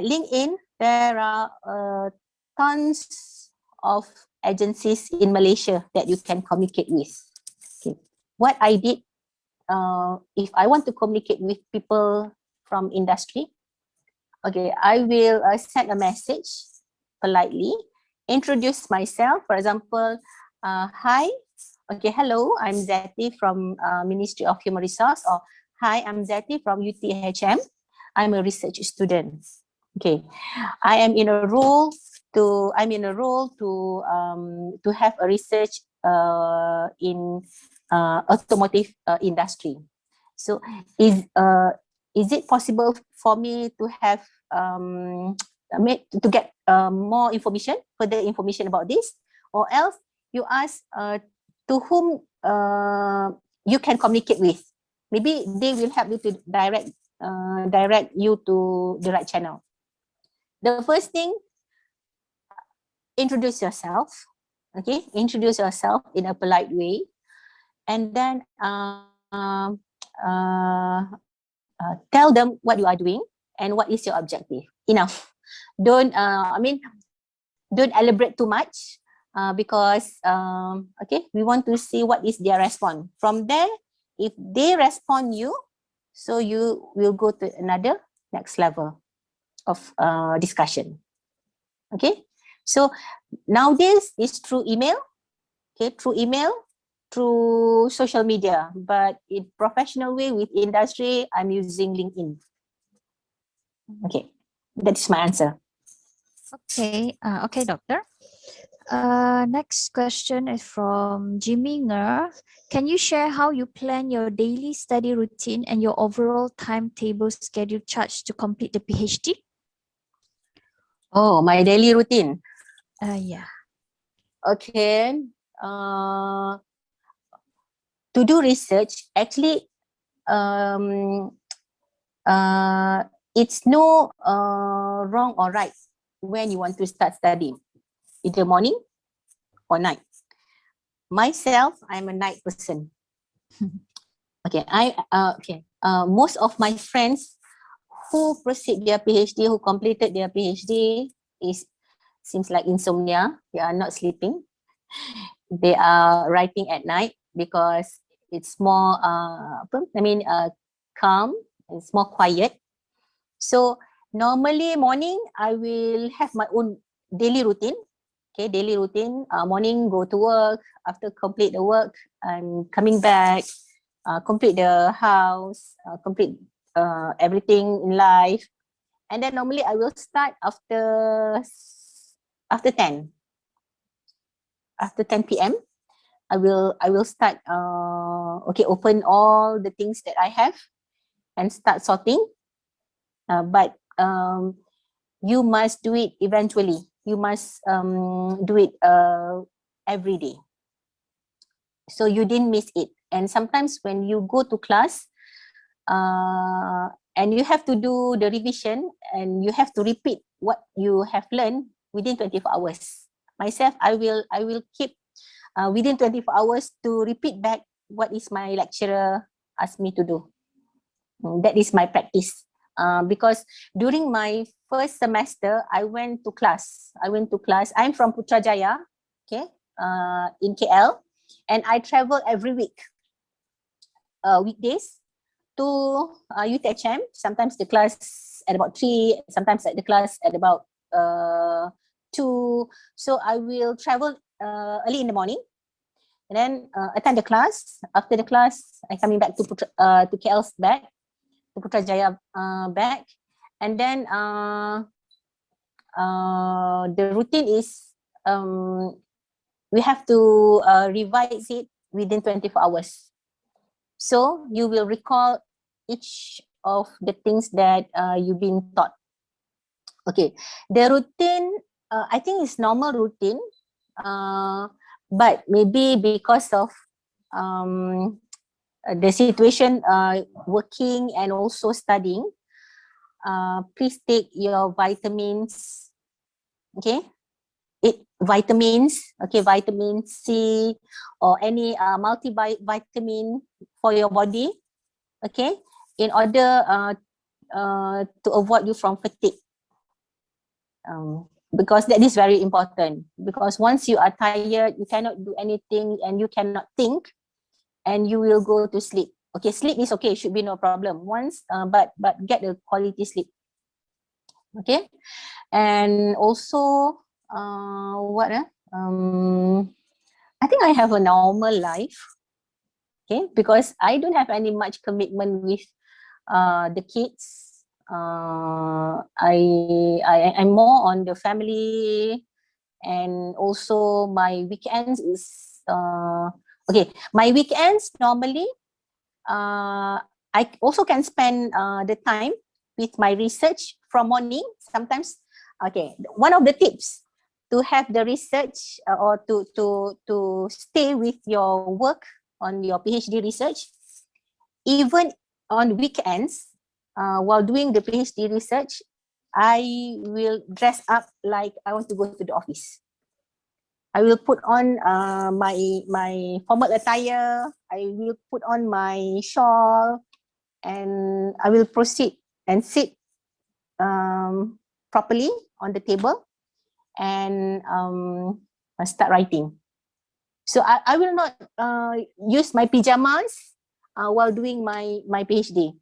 LinkedIn, there are tons of agencies in Malaysia that you can communicate with. Okay, what I did, if I want to communicate with people from industry, okay, I will send a message politely, introduce myself. For example, hi, okay, hello, I'm Zeti from Ministry of Human Resource, or hi, I'm Zeti from UTHM. I'm a research student. Okay, I'm in a role to have a research in automotive industry. So is it possible for me to have to get more information, further information about this, or else you ask to whom you can communicate with. Maybe they will help you to direct you to the right channel. The first thing, introduce yourself. Okay, introduce yourself in a polite way, and then tell them what you are doing and what is your objective. Enough. Don't don't elaborate too much, because okay, we want to see what is their response. From there, if they respond you, so you will go to another next level. discussion. Okay, so nowadays it's through email. Okay, through email, through social media, but in professional way with industry, I'm using LinkedIn. Okay, that's my answer. Okay, doctor. Next question is from Jimmy Nger. Can you share how you plan your daily study routine and your overall timetable schedule charge to complete the PhD? Oh, my daily routine. Yeah. Okay. To do research, actually, um, it's no wrong or right when you want to start studying, either morning or night. Myself, I'm a night person. Okay, most of my friends who proceed their PhD, who completed their PhD, is seems like insomnia. They are not sleeping. They are writing at night because it's more calm. It's more quiet. So normally morning I will have my own daily routine. Okay, daily routine. Morning, go to work. After complete the work, I'm coming back. Complete the house. Complete everything in life. And then normally I will start after 10. After 10 p.m. I will start open all the things that I have and start sorting. But you must do it eventually. You must do it every day. So you didn't miss it. And sometimes when you go to class, and you have to do the revision and you have to repeat what you have learned within 24 hours. Myself, I will keep within 24 hours to repeat back what is my lecturer asked me to do. That is my practice. Because during my first semester, I went to class. I'm from Putrajaya, okay, in KL, and I travel every week, weekdays to UTHM. Sometimes the class at about 3, sometimes at the class at about 2. So I will travel early in the morning and then attend the class. After the class, I coming back to KL's back, to Putrajaya back. And then the routine is we have to revise it within 24 hours. So you will recall each of the things that you've been taught. Okay, the routine, I think it's normal routine, but maybe because of the situation, working and also studying, please take your vitamins, okay? Vitamins, okay, vitamin C or any multivitamin for your body, okay, in order to avoid you from fatigue. Because that is very important, because once you are tired, you cannot do anything and you cannot think and you will go to sleep. Okay, sleep is okay, should be no problem once, but get a quality sleep. Okay, and also I think I have a normal life, okay, because I don't have any much commitment with the kids. I'm more on the family, and also my weekends is okay. My weekends normally, I also can spend the time with my research from morning. Sometimes, okay, one of the tips to have the research or to stay with your work on your PhD research, even on weekends, while doing the PhD research, I will dress up like I want to go to the office. I will put on my formal attire. I will put on my shawl, and I will proceed and sit properly on the table and start writing. So I will not use my pajamas while doing my PhD.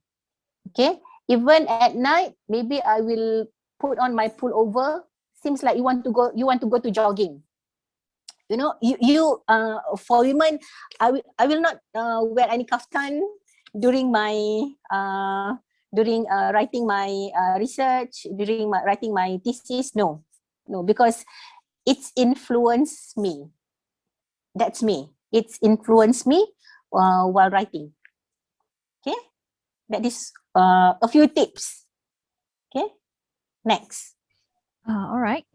Okay, even at night, maybe I will put on my pullover. Seems like you want to go to jogging. You know, for women, I will not wear any kaftan during my writing my research, during writing my thesis. No, because it's influenced me. That's me. It's influenced me while writing. Okay, that is a few tips. Okay, next. All right.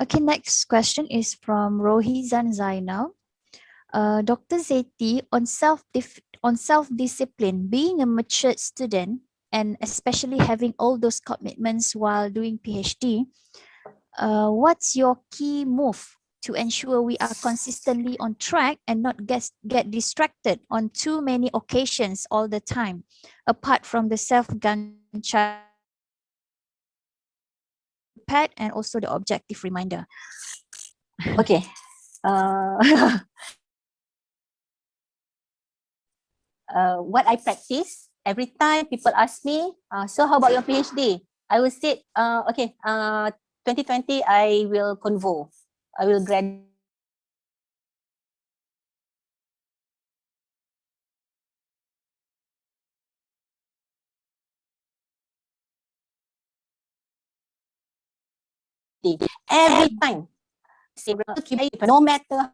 Okay, next question is from Rohizan Zainal. Dr. Zeti, on self-discipline, being a matured student and especially having all those commitments while doing PhD, what's your key move to ensure we are consistently on track and not get distracted on too many occasions all the time, apart from the self-gun chart pad and also the objective reminder? Okay. What I practice every time people ask me, so how about your PhD? I will say, okay, 2020 I will convo. I will graduate. Every time, no matter.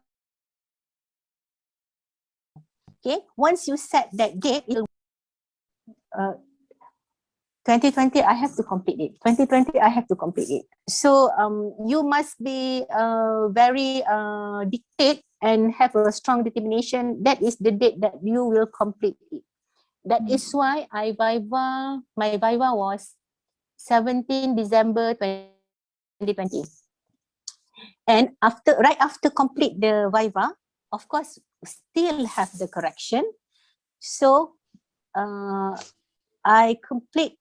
Okay, once you set that date, it'll 2020 I have to complete it. 2020 I have to complete it. So you must be very dictate and have a strong determination. That is the date that you will complete it. That is why my viva was 17 December 2020. And right after complete the viva, of course, still have the correction. So I complete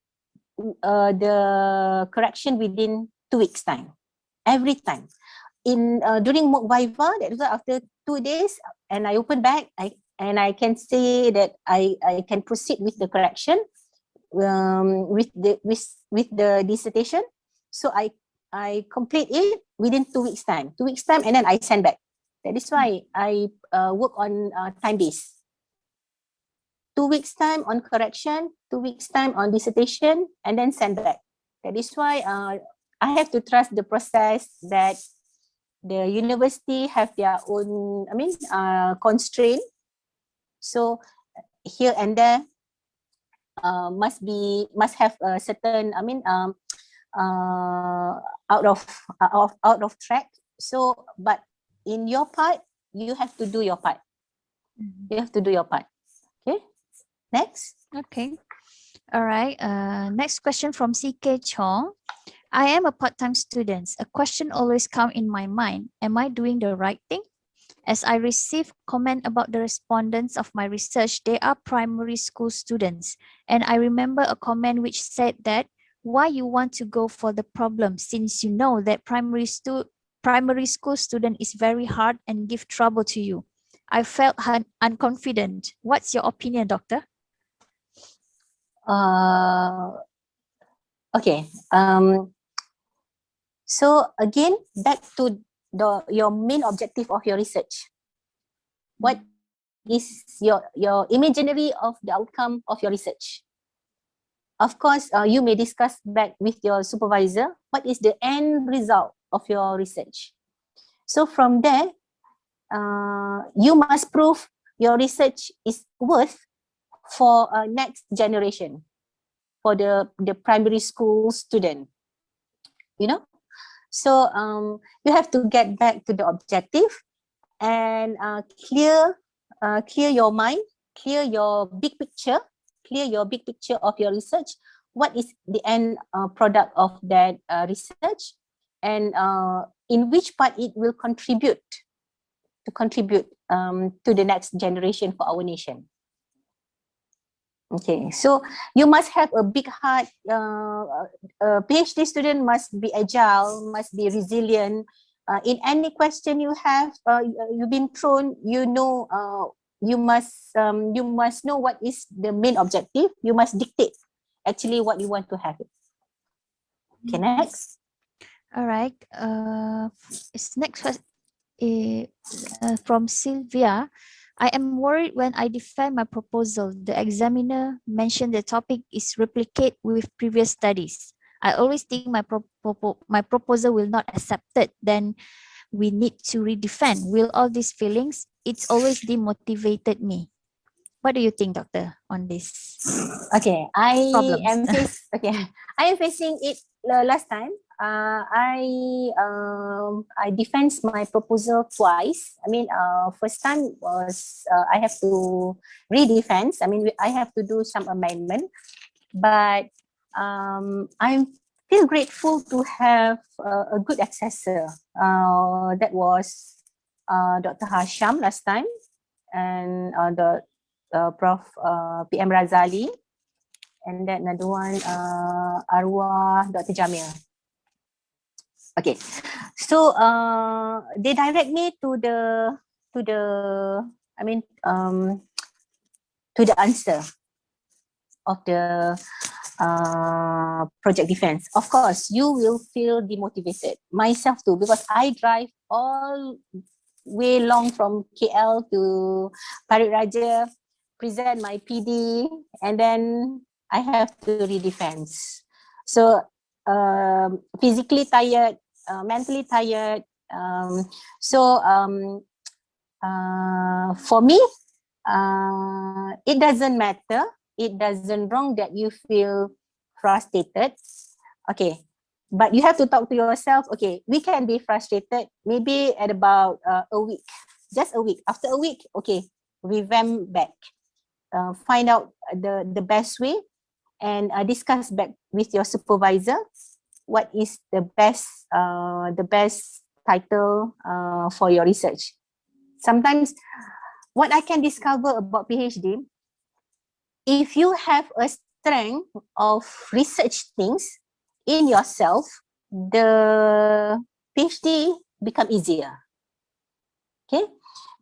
the correction within 2 weeks time, every time. In during mock viva, that was after 2 days, and I open back, I can say that I can proceed with the correction with the dissertation. So I complete it within 2 weeks time. 2 weeks time, and then I send back. That is why I work on time base. 2 weeks time on correction, 2 weeks time on dissertation, and then send back. That is why I have to trust the process that the university have their own, constraint. So here and there must have a certain, out of track. So, but in your part, you have to do your part. You have to do your part. Okay. Next. Okay. All right. Next question from CK Chong. I am a part-time student. A question always comes in my mind. Am I doing the right thing? As I receive comment about the respondents of my research, they are primary school students. And I remember a comment which said that why you want to go for the problem since you know that primary school student is very hard and give trouble to you. I felt unconfident. What's your opinion, doctor? Okay. So again, back to your main objective of your research. What is your imaginary of the outcome of your research? Of course, you may discuss back with your supervisor, what is the end result of your research? So from there, you must prove your research is worth for next generation, for the primary school student, you know. So you have to get back to the objective and clear your mind, clear your big picture of your research. What is the end product of that research, and in which part it will contribute to the next generation for our nation. Okay, so you must have a big heart. A PhD student must be agile, must be resilient. In any question you have, you've been thrown, you must know what is the main objective. You must dictate actually what you want to have. Okay, next. All right. It's next from Sylvia. I am worried when I defend my proposal. The examiner mentioned the topic is replicate with previous studies. I always think my proposal will not accepted. Then we need to redefend. Will all these feelings? It's always demotivated me. What do you think, doctor, on this Okay, I problems? am I am facing it last time. I defense my proposal twice. I mean, first time was I have to redefense. I mean, I have to do some amendment, but I'm feel grateful to have a good accessor. That was Dr. Hasham last time, and the Prof. PM Razali, and then another one, Arwah Dr. Jamil. Okay, so they direct me to the I mean to the answer of the project defense. Of course, you will feel demotivated. Myself too, because I drive all way long from KL to Parit Raja, present my PD, and then I have to redefense. So physically tired, mentally tired. For me, it doesn't matter. It doesn't wrong that you feel frustrated. Okay, but you have to talk to yourself. Okay, we can be frustrated maybe at about a week, just a week. After a week, okay, revamp back, find out the best way, and discuss back with your supervisor what is the best title for your research. Sometimes what I can discover about PhD, if you have a strength of research things in yourself, the PhD become easier. Okay,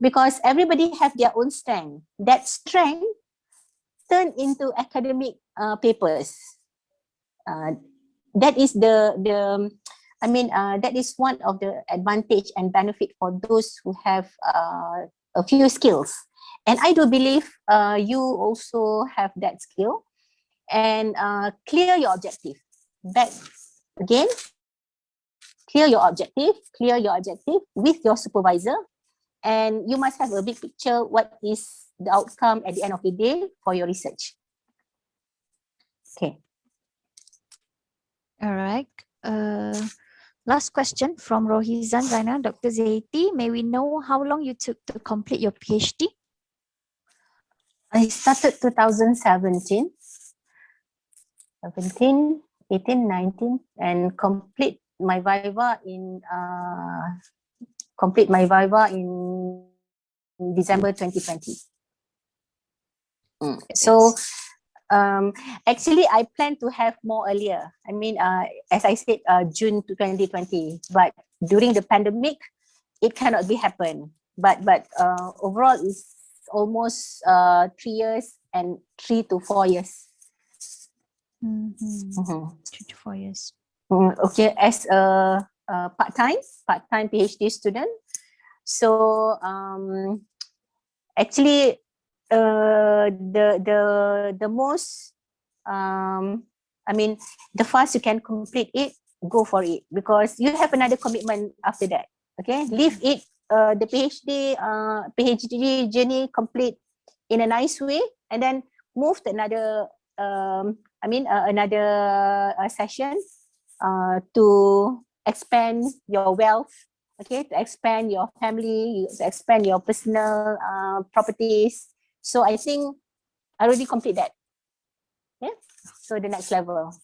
because everybody have their own strength. That strength turn into academic papers. That is that is one of the advantage and benefit for those who have a few skills. And I do believe you also have that skill. And clear your objective. Back again, clear your objective with your supervisor. And you must have a big picture what is the outcome at the end of the day for your research. Okay. All right. Last question from Rohizan Zaina. Dr. Zaiti, may we know how long you took to complete your PhD? I started 2017, 18, 19, and complete my viva in December 2020. So actually, I plan to have more earlier. I mean, as I said, June 2020. But during the pandemic, it cannot be happen. But overall, it's almost 3 years and 3 to 4 years. 3 to 4 years. Okay, as a part-time PhD student. So actually, the most the fast you can complete it, go for it, because you have another commitment after that. Okay, leave it the PhD journey complete in a nice way, and then move to another another session to expand your wealth. Okay, to expand your family, to expand your personal properties. So I think I already complete that. Yeah. So the next level.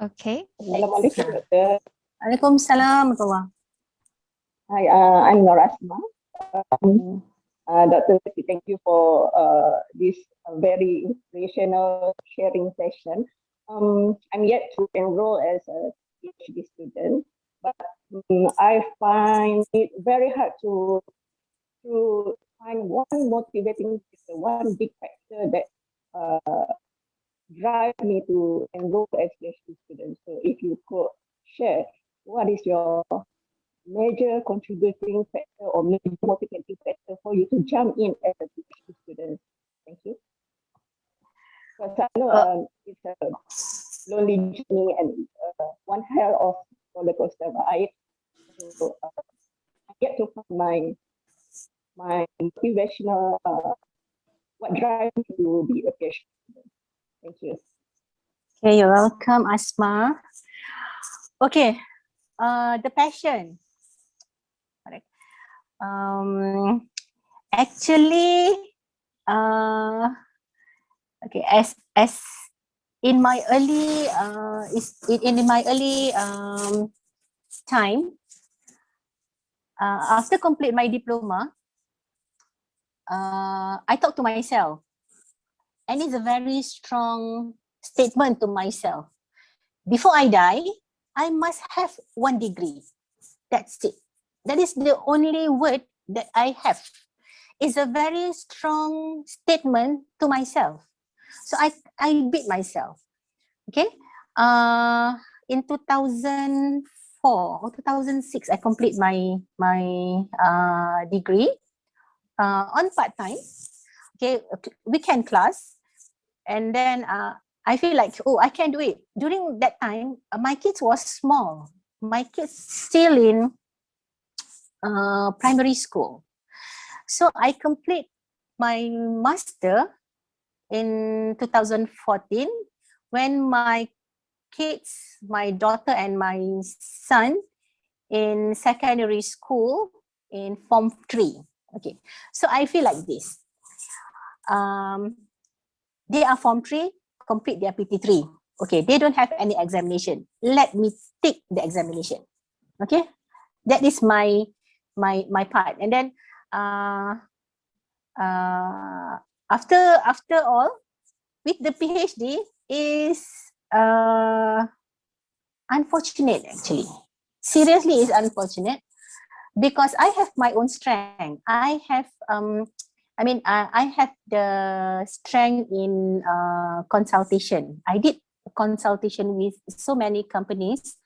Okay. Assalamualaikum, Doctor. Waalaikumsalam. Hi, I'm Nor Asma. Dr. Zaki, thank you for this very inspirational sharing session. I'm yet to enroll as a PhD student, but I find it very hard to find one motivating factor, one big factor that drive me to enroll as PhD student. So if you could share, what is your major contributing factor or major motivating factor for you to jump in as a PhD student? Thank you. Because I know it's a lonely journey and one hell of roller coaster ride. So I get to find my motivational what drives me to be a PhD student. Thank you. Okay, you're welcome, Asma. Okay, the passion. Correct. Actually, okay, as in my early in my early time, after complete my diploma, I talk to myself, and it's a very strong statement to myself. Before I die, I must have one degree. That's it. That is the only word that I have. It's a very strong statement to myself. So I beat myself. Okay. In 2004 or 2006, I complete my degree on part time. Okay, weekend class, and then I feel like, oh, I can do it. During that time, my kids was small. My kids still in primary school. So I complete my master in 2014 when my kids, my daughter and my son in secondary school in Form 3. Okay, so I feel like this. They are Form 3, complete their PT3. Okay, they don't have any examination. Let me take the examination. Okay, that is my part. And then after all, with the PhD is unfortunate actually. Seriously, is unfortunate because I have my own strength. I have the strength in consultation. I did consultation with so many companies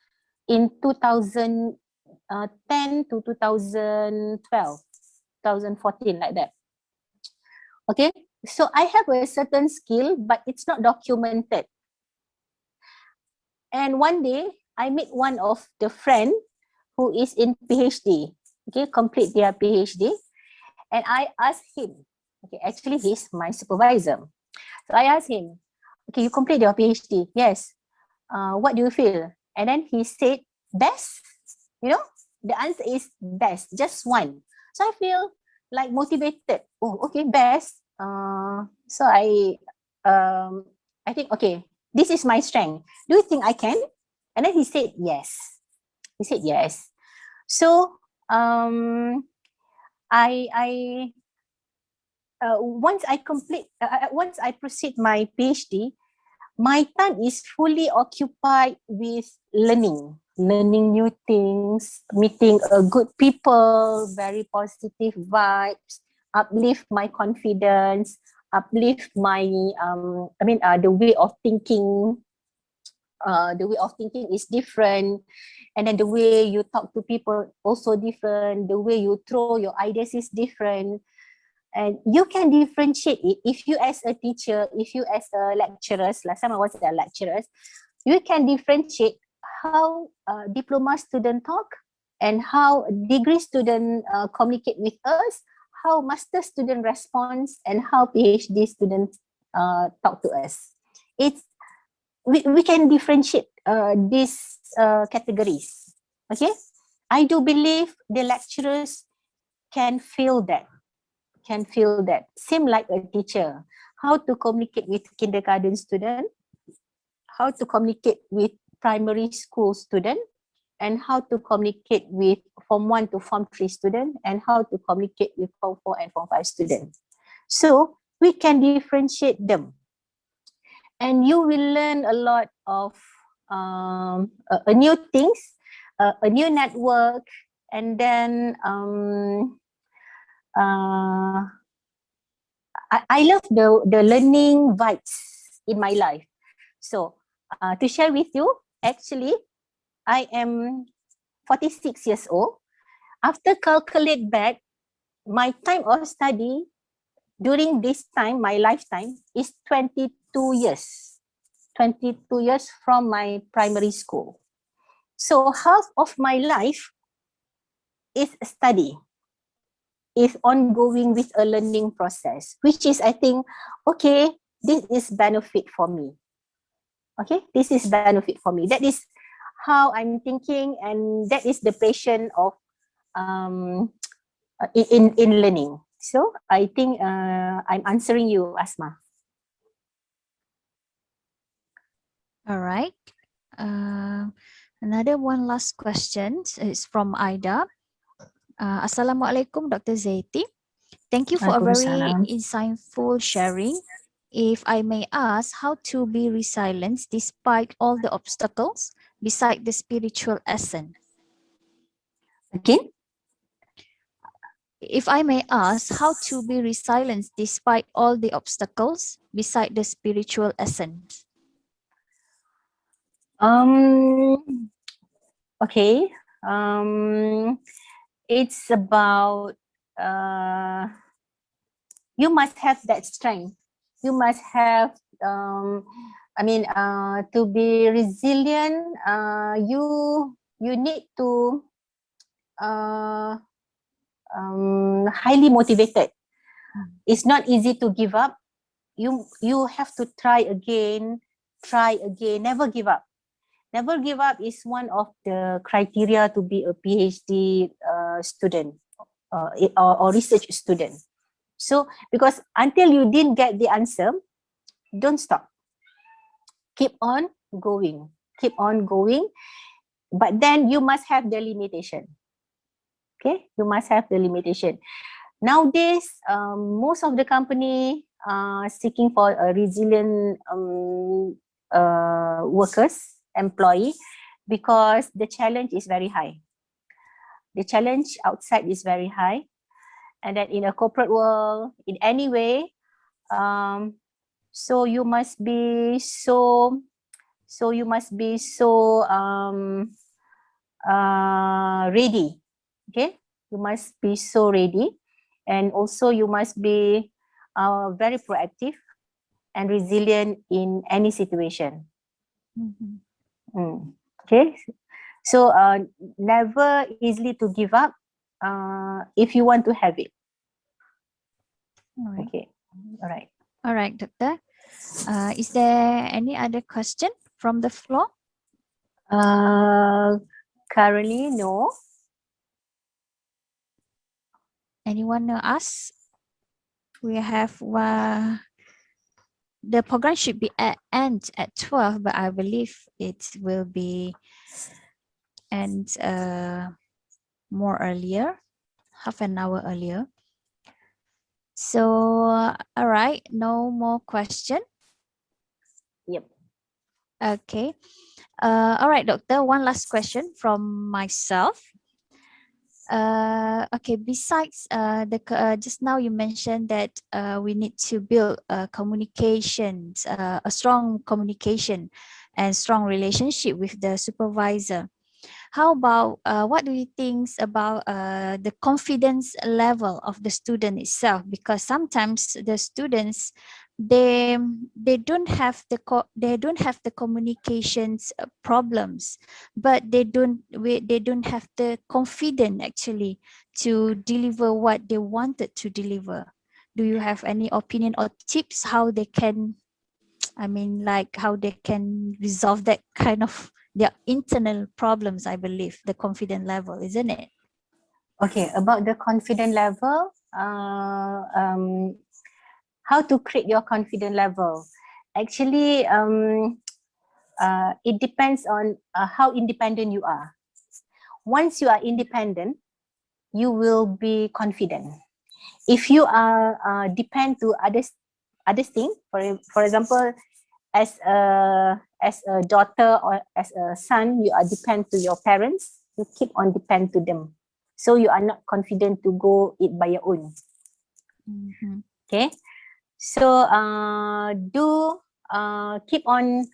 in 2010 to 2012, 2014, like that. Okay, so I have a certain skill, but it's not documented. And one day, I meet one of the friend who is in PhD, okay, complete their PhD. And I asked him, okay, actually he's my supervisor. So I asked him, okay, you complete your PhD? Yes. What do you feel? And then he said, best. You know, the answer is best, just one. So I feel like motivated. Oh, okay, best. So I think, okay, this is my strength. Do you think I can? And then he said, yes. He said, yes. So I once I proceed my PhD, my time is fully occupied with learning new things, meeting good people, very positive vibes, uplift my confidence, uplift my the way of thinking. The way of thinking is different, and then the way you talk to people also different. The way you throw your ideas is different, and you can differentiate it if you as a teacher, if you as a lecturers, last time I was a lecturers, you can differentiate how diploma student talk and how degree student communicate with us, how master student responds, and how PhD students talk to us. We can differentiate these categories. Okay, I do believe the lecturers can feel that, same like a teacher, how to communicate with kindergarten student, how to communicate with primary school student, and how to communicate with Form 1 to Form 3 student, and how to communicate with Form 4 and Form 5 student. So we can differentiate them, and you will learn a lot of a new things, a new network, and then I love the learning vibes in my life. So to share with you, actually, I am 46 years old. After calculate back, my time of study during this time, my lifetime, is 22 years. 22 years from my primary school. So half of my life is study, is ongoing with a learning process, which is, I think, okay, this is benefit for me. Okay, this is benefit for me. That is how I'm thinking, and that is the passion of um, in learning. So I think I'm answering you, Asma. All right. Another one last question is from Aida. Assalamualaikum, Dr. Zaiti. Thank you for a very Waalaikumsalam. insightful sharing. If I may ask, how to be resilient despite all the obstacles beside the spiritual essence? Again? If I may ask, how to be resilient despite all the obstacles beside the spiritual essence? Okay. It's about you must have that strength. You must have to be resilient. You need to highly motivated. It's not easy to give up. You have to try again, never give up. Never give up is one of the criteria to be a PhD student or research student. So, because until you didn't get the answer, don't stop. Keep on going. Keep on going. But then you must have the limitation. Okay, you must have the limitation. Nowadays, most of the company are seeking for a resilient workers, employee, because the challenge is very high. The challenge outside is very high. And then in a corporate world, in any way, so you must be so ready. Okay, you must be so ready, and also you must be very proactive and resilient in any situation. Okay, so never easily to give up if you want to have it. All right. Okay, all right. All right, Doctor. Is there any other question from the floor? Currently, no. Anyone know us? We have the program should be end at 12, but I believe it will be end more earlier, half an hour earlier. So, all right, no more question. Yep. Okay. All right, Doctor, one last question from myself. Okay, besides just now you mentioned that we need to build communications, a strong communication and strong relationship with the supervisor. How about what do you think about the confidence level of the student itself? Because sometimes the students they don't have the communications problems, but they don't have the confidence actually to deliver what they wanted to deliver. Do you have any opinion or tips how they can, I mean, like how they can resolve that kind of their internal problems? I believe the confidence level, isn't it? Okay, about the confidence level, how to create your confidence level. Actually, it depends on how independent you are. Once you are independent, you will be confident. If you are depend to others thing, for example, as a daughter or as a son, you are depend to your parents. You keep on depend to them, so you are not confident to go it by your own. Okay, so keep on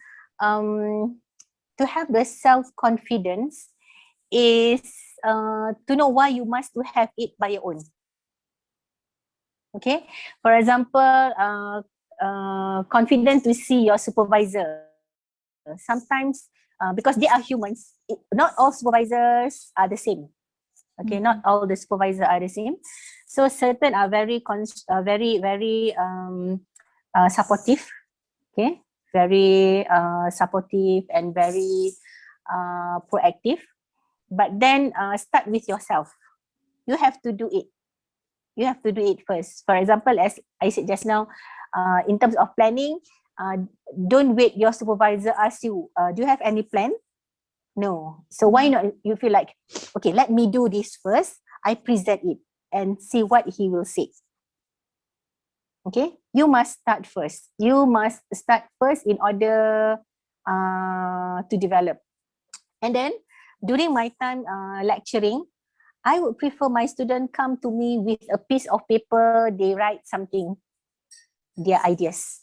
to have the self-confidence is to know why you must to have it by your own. Okay, for example, confident to see your supervisor. Sometimes because they are humans, not all supervisors are the same. Okay, not all the supervisors are the same. So certain are very supportive. Okay, very supportive and very proactive. But then start with yourself. You have to do it. You have to do it first. For example, as I said just now, in terms of planning, don't wait your supervisor ask you, do you have any plan? No. So why not you feel like, okay, let me do this first. I present it and see what he will say. Okay, you must start first. You must start first in order to develop. And then during my time lecturing, I would prefer my student come to me with a piece of paper, they write something, their ideas.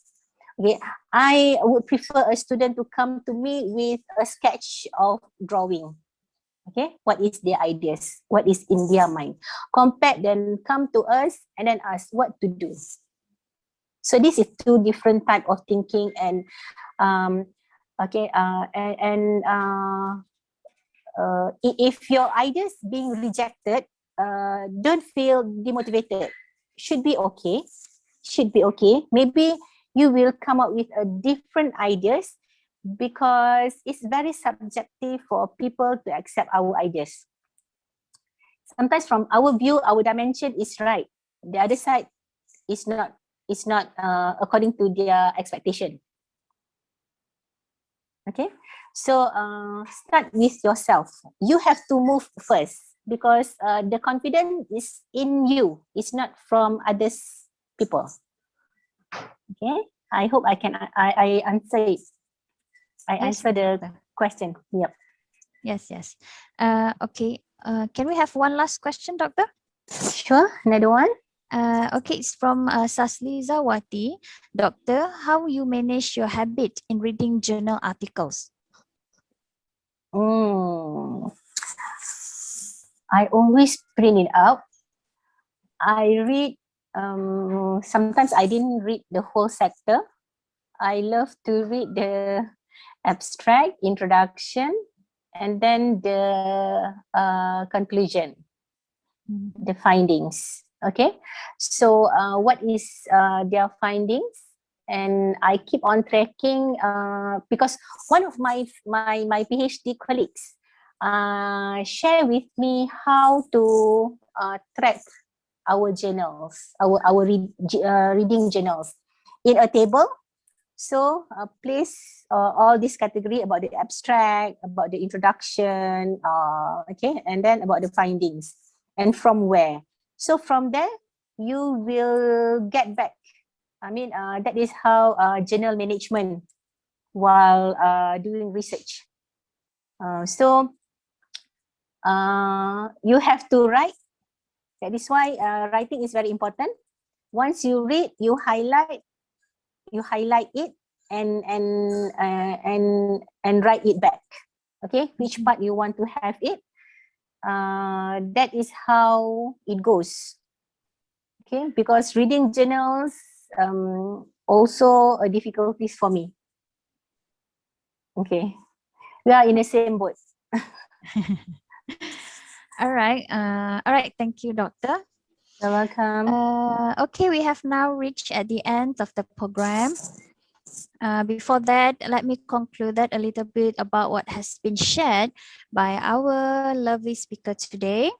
Okay, I would prefer a student to come to me with a sketch of drawing. Okay, what is their ideas? What is in their mind? Compact, then come to us and then ask what to do. So this is two different type of thinking and if your ideas being rejected, don't feel demotivated. Should be okay. Should be okay. Maybe you will come up with a different ideas because it's very subjective for people to accept our ideas. Sometimes from our view, our dimension is right. The other side is not according to their expectation. Okay, so start with yourself. You have to move first because the confidence is in you. It's not from others people. Okay, I hope I answer it. I Yes, answer the doctor. question. Yep. Yes, yes. Okay. Can we have one last question, doctor? Sure. Another one. Okay, it's from Sasli Zawati. Doctor, how you manage your habit in reading journal articles? I always print it out. I read, sometimes I didn't read the whole sector. I love to read the abstract, introduction, and then the conclusion, the findings. Okay, so what is their findings? And I keep on tracking because one of my PhD colleagues share with me how to track our journals, reading journals in a table. So place all this category about the abstract, about the introduction, okay, and then about the findings and from where. So from there, you will get back. I mean, that is how journal management while doing research. So you have to write. That is why writing is very important. Once you read, you highlight it and write it back. Okay, which part you want to have it. That is how it goes. Okay, because reading journals also a difficulties for me. Okay, we are in the same boat. All right. All right. Thank you, doctor. You're welcome. Okay, we have now reached at the end of the program. Before that, let me conclude that a little bit about what has been shared by our lovely speaker today.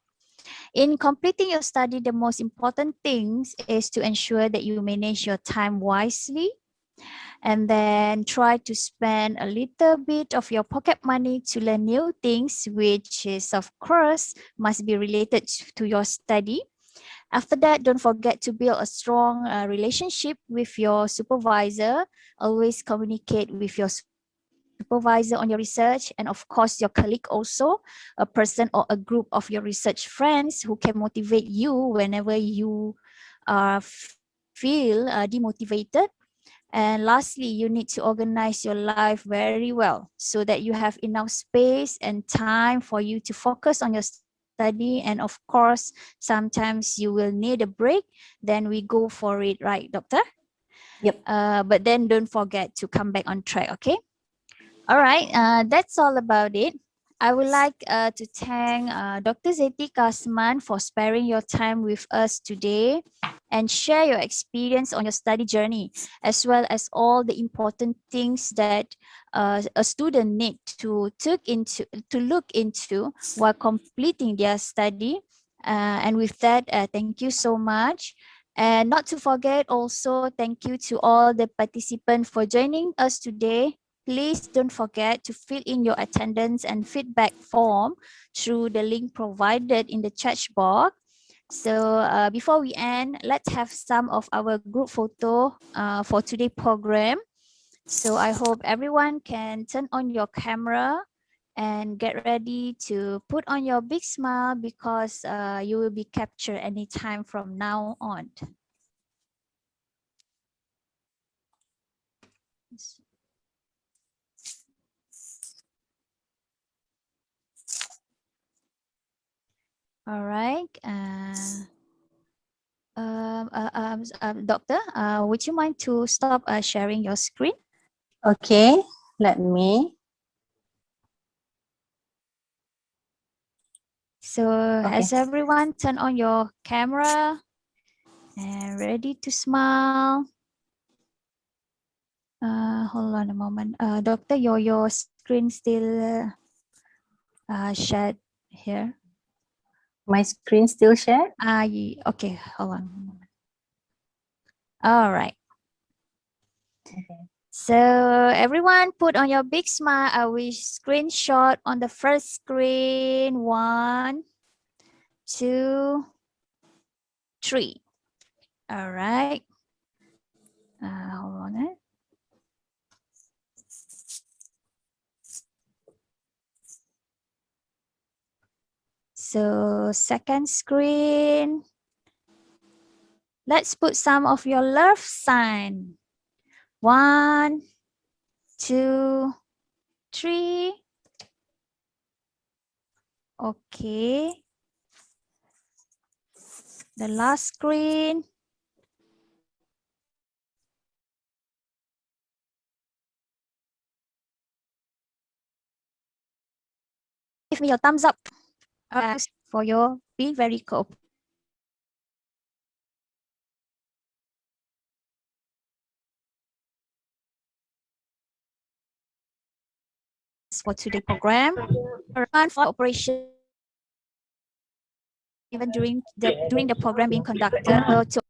In completing your study, the most important things is to ensure that you manage your time wisely and then try to spend a little bit of your pocket money to learn new things, which is of course must be related to your study. After that, don't forget to build a strong relationship with your supervisor. Always communicate with your supervisor on your research, and of course your colleague also, a person or a group of your research friends who can motivate you whenever you feel demotivated. And lastly, you need to organize your life very well so that you have enough space and time for you to focus on your study. And of course, sometimes you will need a break. Then we go for it, right, Doctor? Yep. But then don't forget to come back on track, okay? All right, that's all about it. I would like to thank Dr. Zeti Kasman for sparing your time with us today and share your experience on your study journey, as well as all the important things that a student need to look into while completing their study. And with that, thank you so much. And not to forget, also thank you to all the participants for joining us today. Please don't forget to fill in your attendance and feedback form through the link provided in the chat box. So before we end, let's have some of our group photo for today's program. So I hope everyone can turn on your camera and get ready to put on your big smile because you will be captured anytime from now on. All right. Doctor, would you mind to stop sharing your screen? Okay, let me. So Okay. has everyone turned on your camera and ready to smile? Hold on a moment. Doctor, your screen still shared here. My screen still shared? Okay, hold on a moment. All right. Okay. So everyone put on your big smile. I will screenshot on the first screen. 1, 2, 3. All right. Hold on. So second screen. Let's put some of your love sign. 1, 2, 3. Okay. The last screen. Give me your thumbs up for your being very cooperative for today's program. Run for operation even during the program being conducted. So to